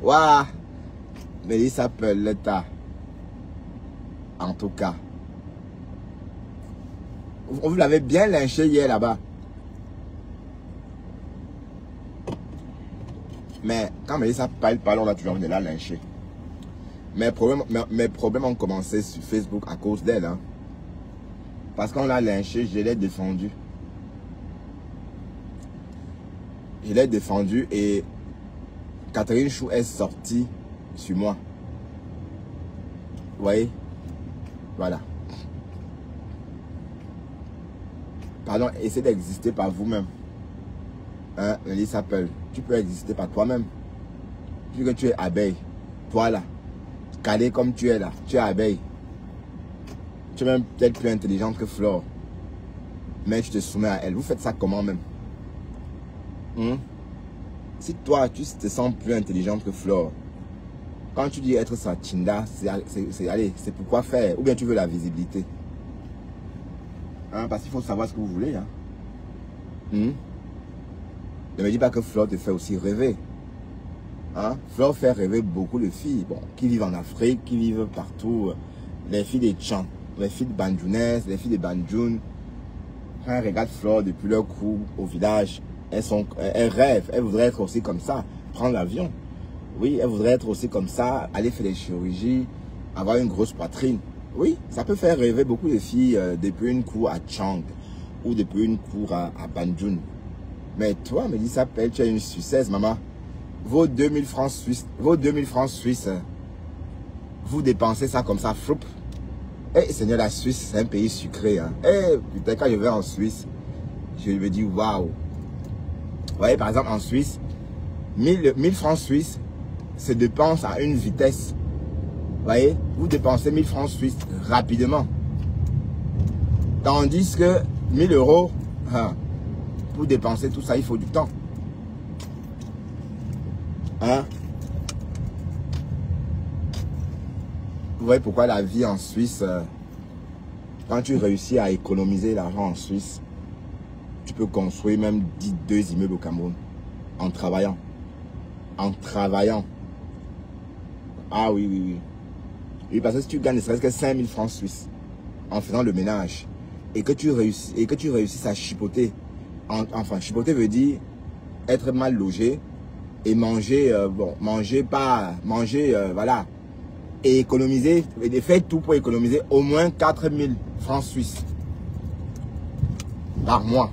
Waouh! Mélissa Peleta. En tout cas. Vous l'avez bien lynché hier là-bas. Mais quand Mélissa parle, on a toujours envie de la lyncher. Mes problèmes ont commencé sur Facebook à cause d'elle. Hein. Parce qu'on l'a lynché, je l'ai défendu. Je l'ai défendu et Catherine Chou est sortie sur moi. Vous voyez? Voilà. Pardon, essayez d'exister par vous-même. Hein, Mélissa s'appelle. Tu peux exister par toi-même. Vu que tu es abeille. Toi là. Calé comme tu es là. Tu es abeille. Tu es même peut-être plus intelligente que Flore. Mais tu te soumets à elle. Vous faites ça comment même? Si toi, tu te sens plus intelligente que Flore, quand tu dis être sa Tinda, c'est pourquoi faire? Ou bien tu veux la visibilité? Hein, parce qu'il faut savoir ce que vous voulez. Hein. Ne me dis pas que Flore te fait aussi rêver. Hein? Flore fait rêver beaucoup de filles qui vivent en Afrique, qui vivent partout. Les filles des Tchans, les filles de Bandjounès, les filles de Bandjoun. Quand elles regardent Flore depuis leur coup au village, elles rêvent, elles voudraient être aussi comme ça, prendre l'avion. Oui, elles voudraient être aussi comme ça, aller faire des chirurgies, avoir une grosse poitrine. Oui, ça peut faire rêver beaucoup de filles depuis une cour à Chang ou depuis une cour à Bandjoun. Mais toi, Mélissa Pell, tu es une Suissesse, maman. Vos 2000 francs suisses, vous dépensez ça comme ça, floup. Eh, Seigneur, la Suisse, c'est un pays sucré. Hein. Eh, putain, quand je vais en Suisse, je me dis, waouh. Vous voyez, par exemple, en Suisse, 1000 francs suisses se dépensent à une vitesse. Vous voyez, vous dépensez 1000 francs suisses rapidement. Tandis que 1000 euros, hein, pour dépenser tout ça, il faut du temps. Hein? Vous voyez pourquoi la vie en Suisse, quand tu réussis à économiser l'argent en Suisse, tu peux construire même 2 immeubles au Cameroun en travaillant. En travaillant. Ah oui, oui, oui. Oui, parce que si tu gagnes ne serait-ce que 5000 francs suisses en faisant le ménage et que tu réussisses à chipoter. Enfin, chipoter veut dire être mal logé et manger, voilà. Et économiser, et faire tout pour économiser au moins 4000 francs suisses par mois.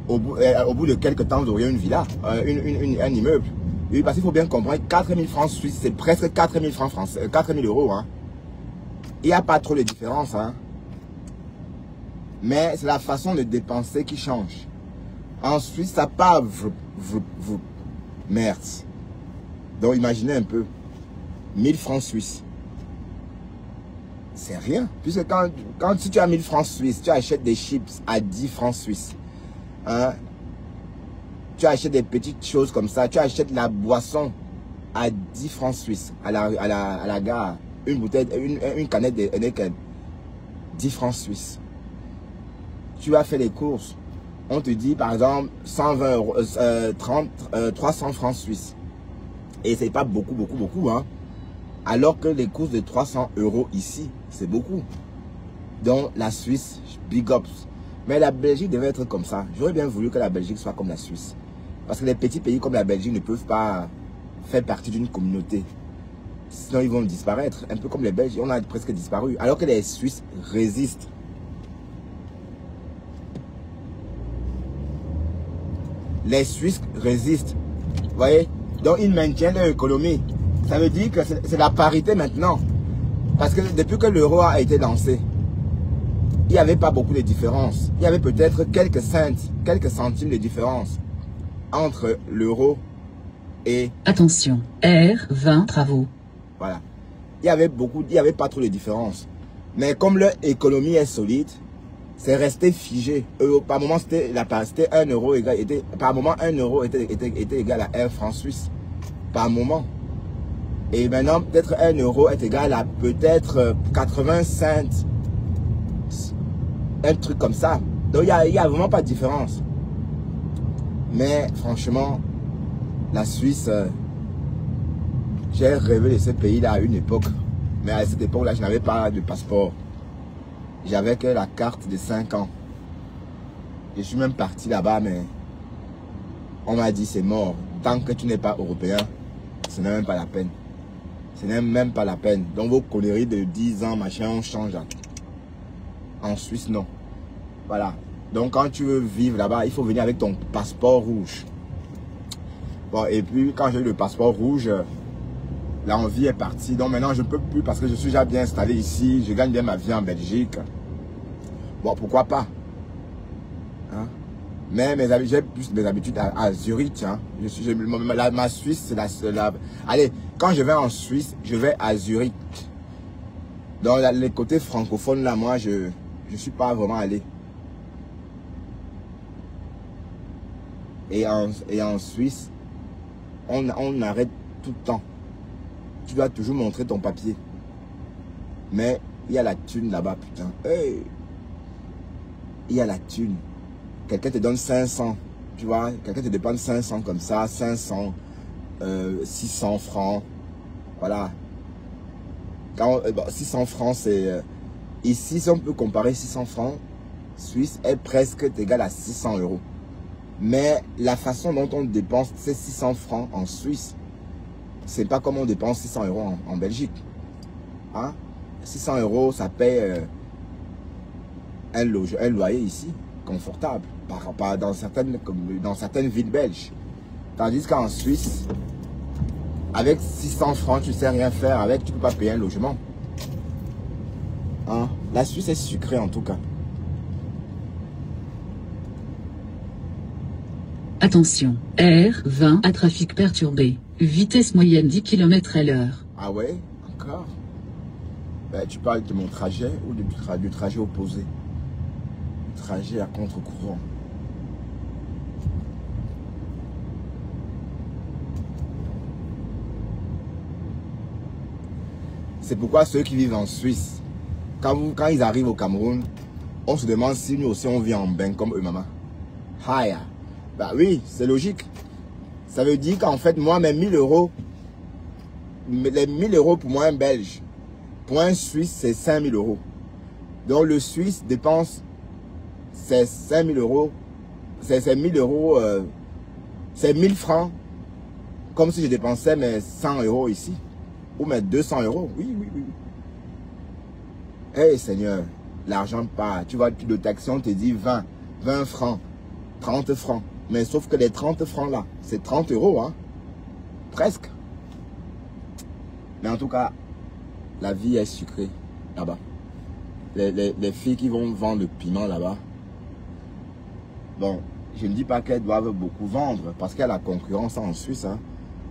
Au bout de quelques temps, vous auriez une villa, un immeuble. Oui, parce qu'il faut bien comprendre, 4000 francs suisses, c'est presque 4000 francs français, 4000 euros. Hein. Il n'y a pas trop de différence. Hein. Mais c'est la façon de dépenser qui change. En Suisse, ça part, merde. Donc imaginez un peu, 1000 francs suisses. C'est rien. Puisque si tu as 1000 francs suisses, tu achètes des chips à 10 francs suisses. Hein? Tu achètes des petites choses comme ça. Tu achètes la boisson à 10 francs suisses à la gare. Une bouteille, une canette de Heineken. 10 francs suisses. Tu vas faire les courses. On te dit par exemple 120 euros, 300 francs suisses. Et c'est pas beaucoup, beaucoup. Hein? Alors que les courses de 300 euros ici, c'est beaucoup. Donc la Suisse, big ups. Mais la Belgique devait être comme ça. J'aurais bien voulu que la Belgique soit comme la Suisse. Parce que les petits pays comme la Belgique ne peuvent pas faire partie d'une communauté. Sinon, ils vont disparaître. Un peu comme les Belges, on a presque disparu. Alors que les Suisses résistent. les Suisses résistent. Vous voyez? Donc, ils maintiennent leur économie. Ça veut dire que c'est la parité maintenant. Parce que depuis que l'euro a été lancé, il n'y avait pas beaucoup de différence. Il y avait peut-être quelques centimes de différence entre l'euro et... Attention, R20 travaux. Voilà. Il y avait pas trop de différence. Mais comme leur économie est solide, c'est resté figé. Par moment, c'était 1 euro égal, par moment, 1 euro était égal à 1 franc suisse. Par moment. Et maintenant, peut-être 1 euro est égal à peut-être 80 cents. Un truc comme ça. Donc, il n'y a vraiment pas de différence. Mais franchement, la Suisse, j'ai rêvé de ce pays-là à une époque. Mais à cette époque-là, je n'avais pas de passeport. J'avais que la carte de 5 ans. Je suis même parti là-bas, mais on m'a dit c'est mort. Tant que tu n'es pas européen, ce n'est même pas la peine. Ce n'est même pas la peine. Donc vos conneries de 10 ans, machin, on change. En Suisse, non. Voilà. Donc quand tu veux vivre là-bas, il faut venir avec ton passeport rouge. Bon, et puis quand j'ai eu le passeport rouge, l'envie est partie. Donc maintenant, je ne peux plus parce que je suis déjà bien installé ici. Je gagne bien ma vie en Belgique. Bon, pourquoi pas? Hein? Mais j'ai plus des habitudes à Zurich. Hein? Ma Suisse, c'est la... Allez, quand je vais en Suisse, je vais à Zurich. Dans les côtés francophones, là, moi, je ne suis pas vraiment allé. Et en Suisse, on arrête tout le temps. Tu dois toujours montrer ton papier. Mais il y a la thune là-bas, putain. Hey! Il y a la thune. Quelqu'un te donne 500. Tu vois, quelqu'un te dépense 500 comme ça. 500, 600 francs. Voilà. 600 francs, c'est... ici, si on peut comparer 600 francs, Suisse est presque égal à 600 euros. Mais la façon dont on dépense ces 600 francs en Suisse, c'est pas comme on dépense 600 euros en Belgique. Hein? 600 euros, ça paye un loyer ici, confortable, dans certaines villes belges. Tandis qu'en Suisse, avec 600 francs, tu ne sais rien faire avec, tu ne peux pas payer un logement. Hein? La Suisse est sucrée en tout cas. Attention, R20 à trafic perturbé. Vitesse moyenne 10 km/h. Ah ouais? Encore? Ben, tu parles de mon trajet ou du trajet opposé? Le trajet à contre-courant. C'est pourquoi ceux qui vivent en Suisse, quand ils arrivent au Cameroun, on se demande si nous aussi on vit en bain comme eux, maman. Haya. Bah oui, c'est logique. Ça veut dire qu'en fait, moi, mes 1000 euros, les 1000 euros pour moi, un Belge, pour un Suisse, c'est 5000 euros. Donc le Suisse dépense c'est 5000 euros, c'est 1000 euros, c'est 1000 francs, comme si je dépensais mes 100 euros ici, ou mes 200 euros. Oui, oui, oui. Hey Seigneur, l'argent part. Tu vois, de taxi, on te dit 20 francs, 30 francs. Mais sauf que les 30 francs là, c'est 30 euros, hein. Presque. Mais en tout cas, la vie est sucrée là-bas. Les filles qui vont vendre le piment là-bas, bon, je ne dis pas qu'elles doivent beaucoup vendre parce qu'il y a la concurrence en Suisse. Hein.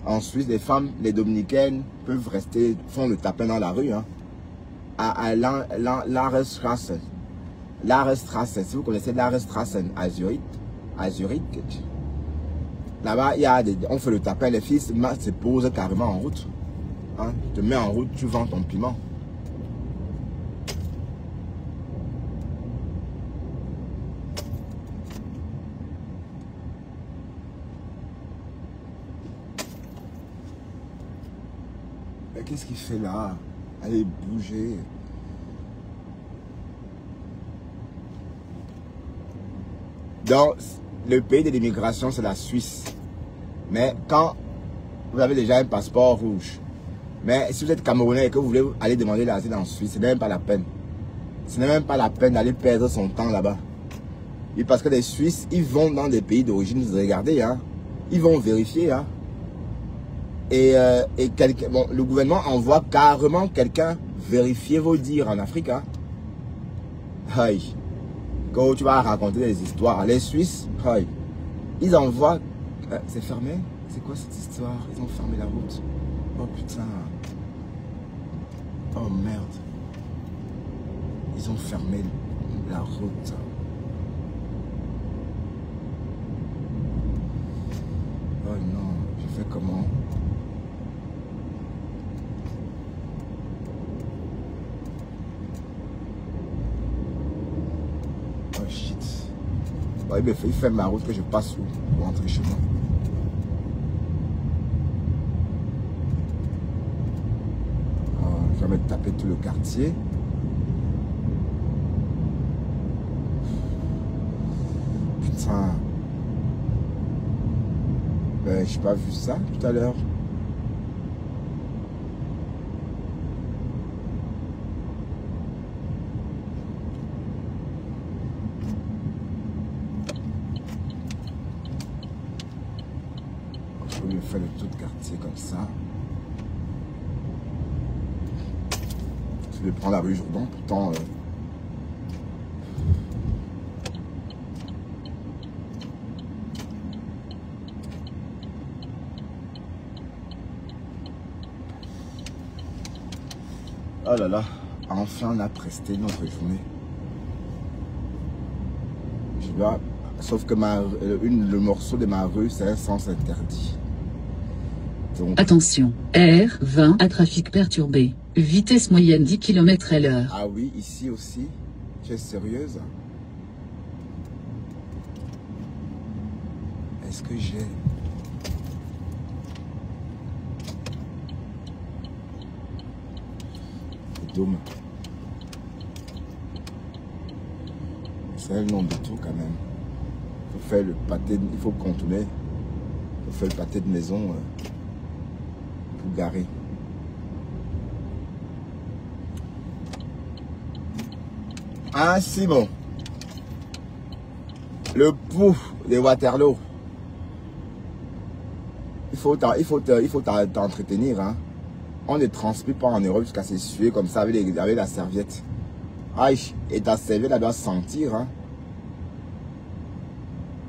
En Suisse, les femmes, les dominicaines peuvent rester, font le tapin dans la rue. Hein. À Larestrasse. Larestrasse, si vous connaissez Larestrasse à Zurich. Là-bas, on fait le tapin, les filles se posent carrément en route. Hein? Tu te mets en route, tu vends ton piment. Mais qu'est-ce qu'il fait là? Allez bouger. Donc, le pays de l'immigration, c'est la Suisse. Mais quand vous avez déjà un passeport rouge, mais si vous êtes Camerounais et que vous voulez aller demander l'asile en Suisse, ce n'est même pas la peine. Ce n'est même pas la peine d'aller perdre son temps là-bas. Et parce que les Suisses, ils vont dans des pays d'origine, vous regardez, hein, ils vont vérifier. Hein. Et bon, le gouvernement envoie carrément quelqu'un vérifier vos dires en Afrique. Hein. Aïe. Quand tu vas raconter des histoires, les Suisses, aïe, ils envoient... c'est fermé? C'est quoi cette histoire? Ils ont fermé la route. Oh putain. Oh merde. Ils ont fermé la route. Oh non, je fais comment? Oh shit. Ouais, mais il fait ma route que je passe où pour rentrer chez moi. Oh, je vais me taper tout le quartier. Putain. J'ai pas vu ça tout à l'heure. Je vais faire le tour de quartier comme ça. Je vais prendre la rue Jourdan, pourtant... Oh là là, enfin on a presté notre journée. Je dois... Sauf que le morceau de ma rue, c'est un sens interdit. Donc... Attention, R20 à trafic perturbé. Vitesse moyenne 10 km/h. Ah oui, ici aussi. Tu es sérieuse? Est-ce que j'ai... Dôme. C'est un nom de tout quand même. Il faut faire le pâté, il faut contourner. Il faut faire le pâté de maison pour garer. Ah si bon. Le pou de Waterloo. Il faut t'entretenir. Hein. On ne transpire pas en Europe jusqu'à s'essuyer comme ça avec la serviette. Aïe, et ta serviette elle doit sentir. Hein.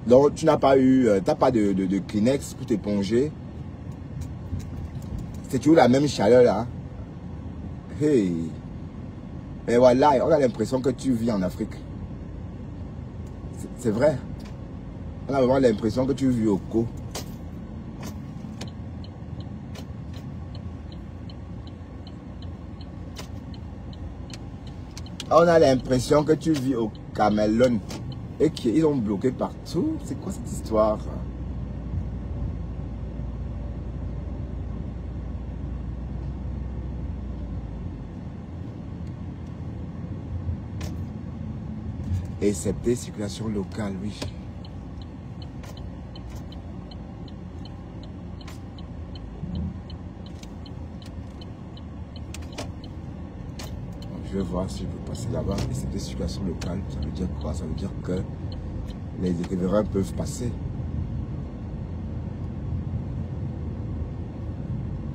Donc tu n'as pas eu, t'as pas de Kleenex pour t'éponger. C'est toujours la même chaleur là. Hey. Et voilà, on a l'impression que tu vis en Afrique. C'est vrai. On a vraiment l'impression que tu vis au Co. On a l'impression que tu vis au Cameroun. Et qu'ils ont bloqué partout. C'est quoi cette histoire? Excepté circulation locale, oui. Je vais voir si je peux passer là-bas. Excepté circulation locale, ça veut dire quoi? Ça veut dire que les riverains peuvent passer.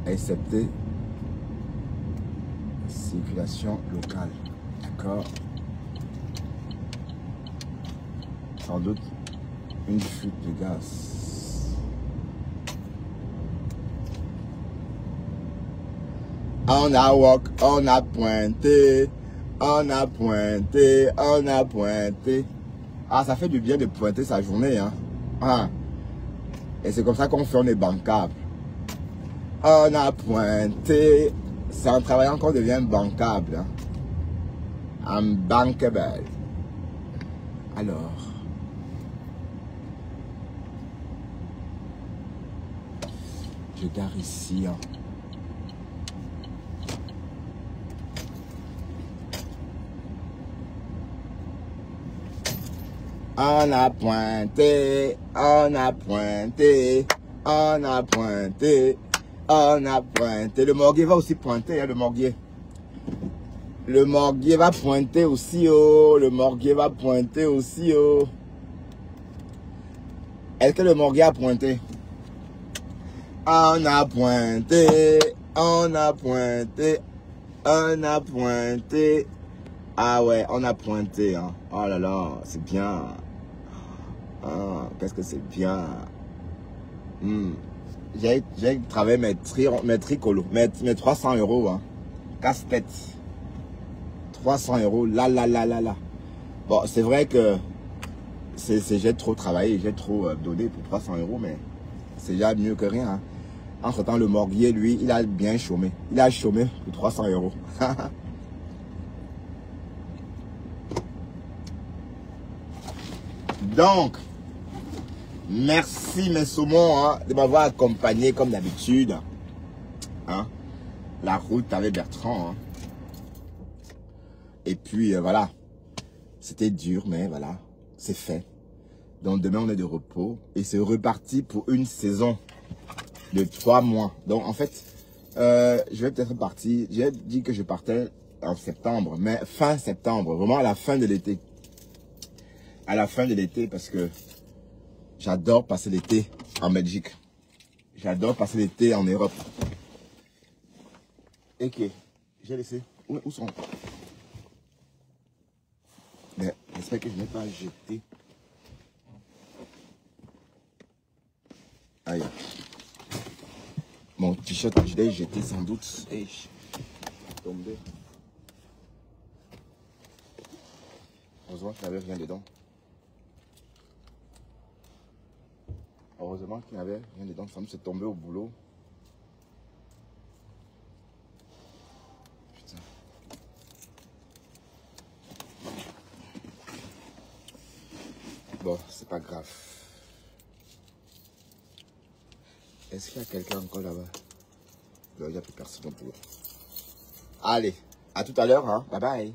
Excepté circulation locale. D'accord. Sans doute une fuite de gaz. On a walk, on a pointé, on a pointé, on a pointé. Ah, ça fait du bien de pointer sa journée, hein. Ah. Et c'est comme ça qu'on fait, on est bancable. On a pointé. C'est en travaillant qu'on devient bancable. Hein. I'm bankable. Alors. Je gare ici. Hein. On a pointé, on a pointé, on a pointé, on a pointé. Le morguier va aussi pointer, hein, le morguier. Le morguier va pointer aussi, oh. Le morguier va pointer aussi, oh. Est-ce que le morgue a pointé? On a pointé, on a pointé, on a pointé. Ah ouais, on a pointé. Hein. Oh là là, c'est bien. Ah, qu'est-ce que c'est bien. J'ai travaillé mes tricolos, mes 300 €. Hein. Casse-tête. 300 €. Là. Bon, c'est vrai que j'ai trop travaillé, j'ai trop donné pour 300 €, mais c'est déjà mieux que rien. Hein. Entre-temps, le morguier, lui, il a bien chômé. Il a chômé pour 300 €. Donc, merci mes saumons hein, de m'avoir accompagné comme d'habitude. Hein, la route avec Bertrand. Hein. Et puis, voilà. C'était dur, mais voilà, c'est fait. Donc, demain, on est de repos. Et c'est reparti pour une saison de 3 mois. Donc, en fait, je vais peut-être partir. J'ai dit que je partais en septembre, mais fin septembre, vraiment à la fin de l'été. À la fin de l'été, parce que j'adore passer l'été en Belgique. J'adore passer l'été en Europe. Ok, j'ai laissé. Où sont? Mais j'espère que je n'ai pas jeté. Aïe. Mon t-shirt, je l'ai jeté sans doute. Et je suis tombé. Heureusement qu'il n'y avait rien dedans. Heureusement qu'il n'y avait rien dedans. Ça me s'est tombé au boulot. Putain. Bon, c'est pas grave. Est-ce qu'il y a quelqu'un encore là-bas? Non, il n'y a plus personne au boulot. Allez, à tout à l'heure. Hein. Bye bye.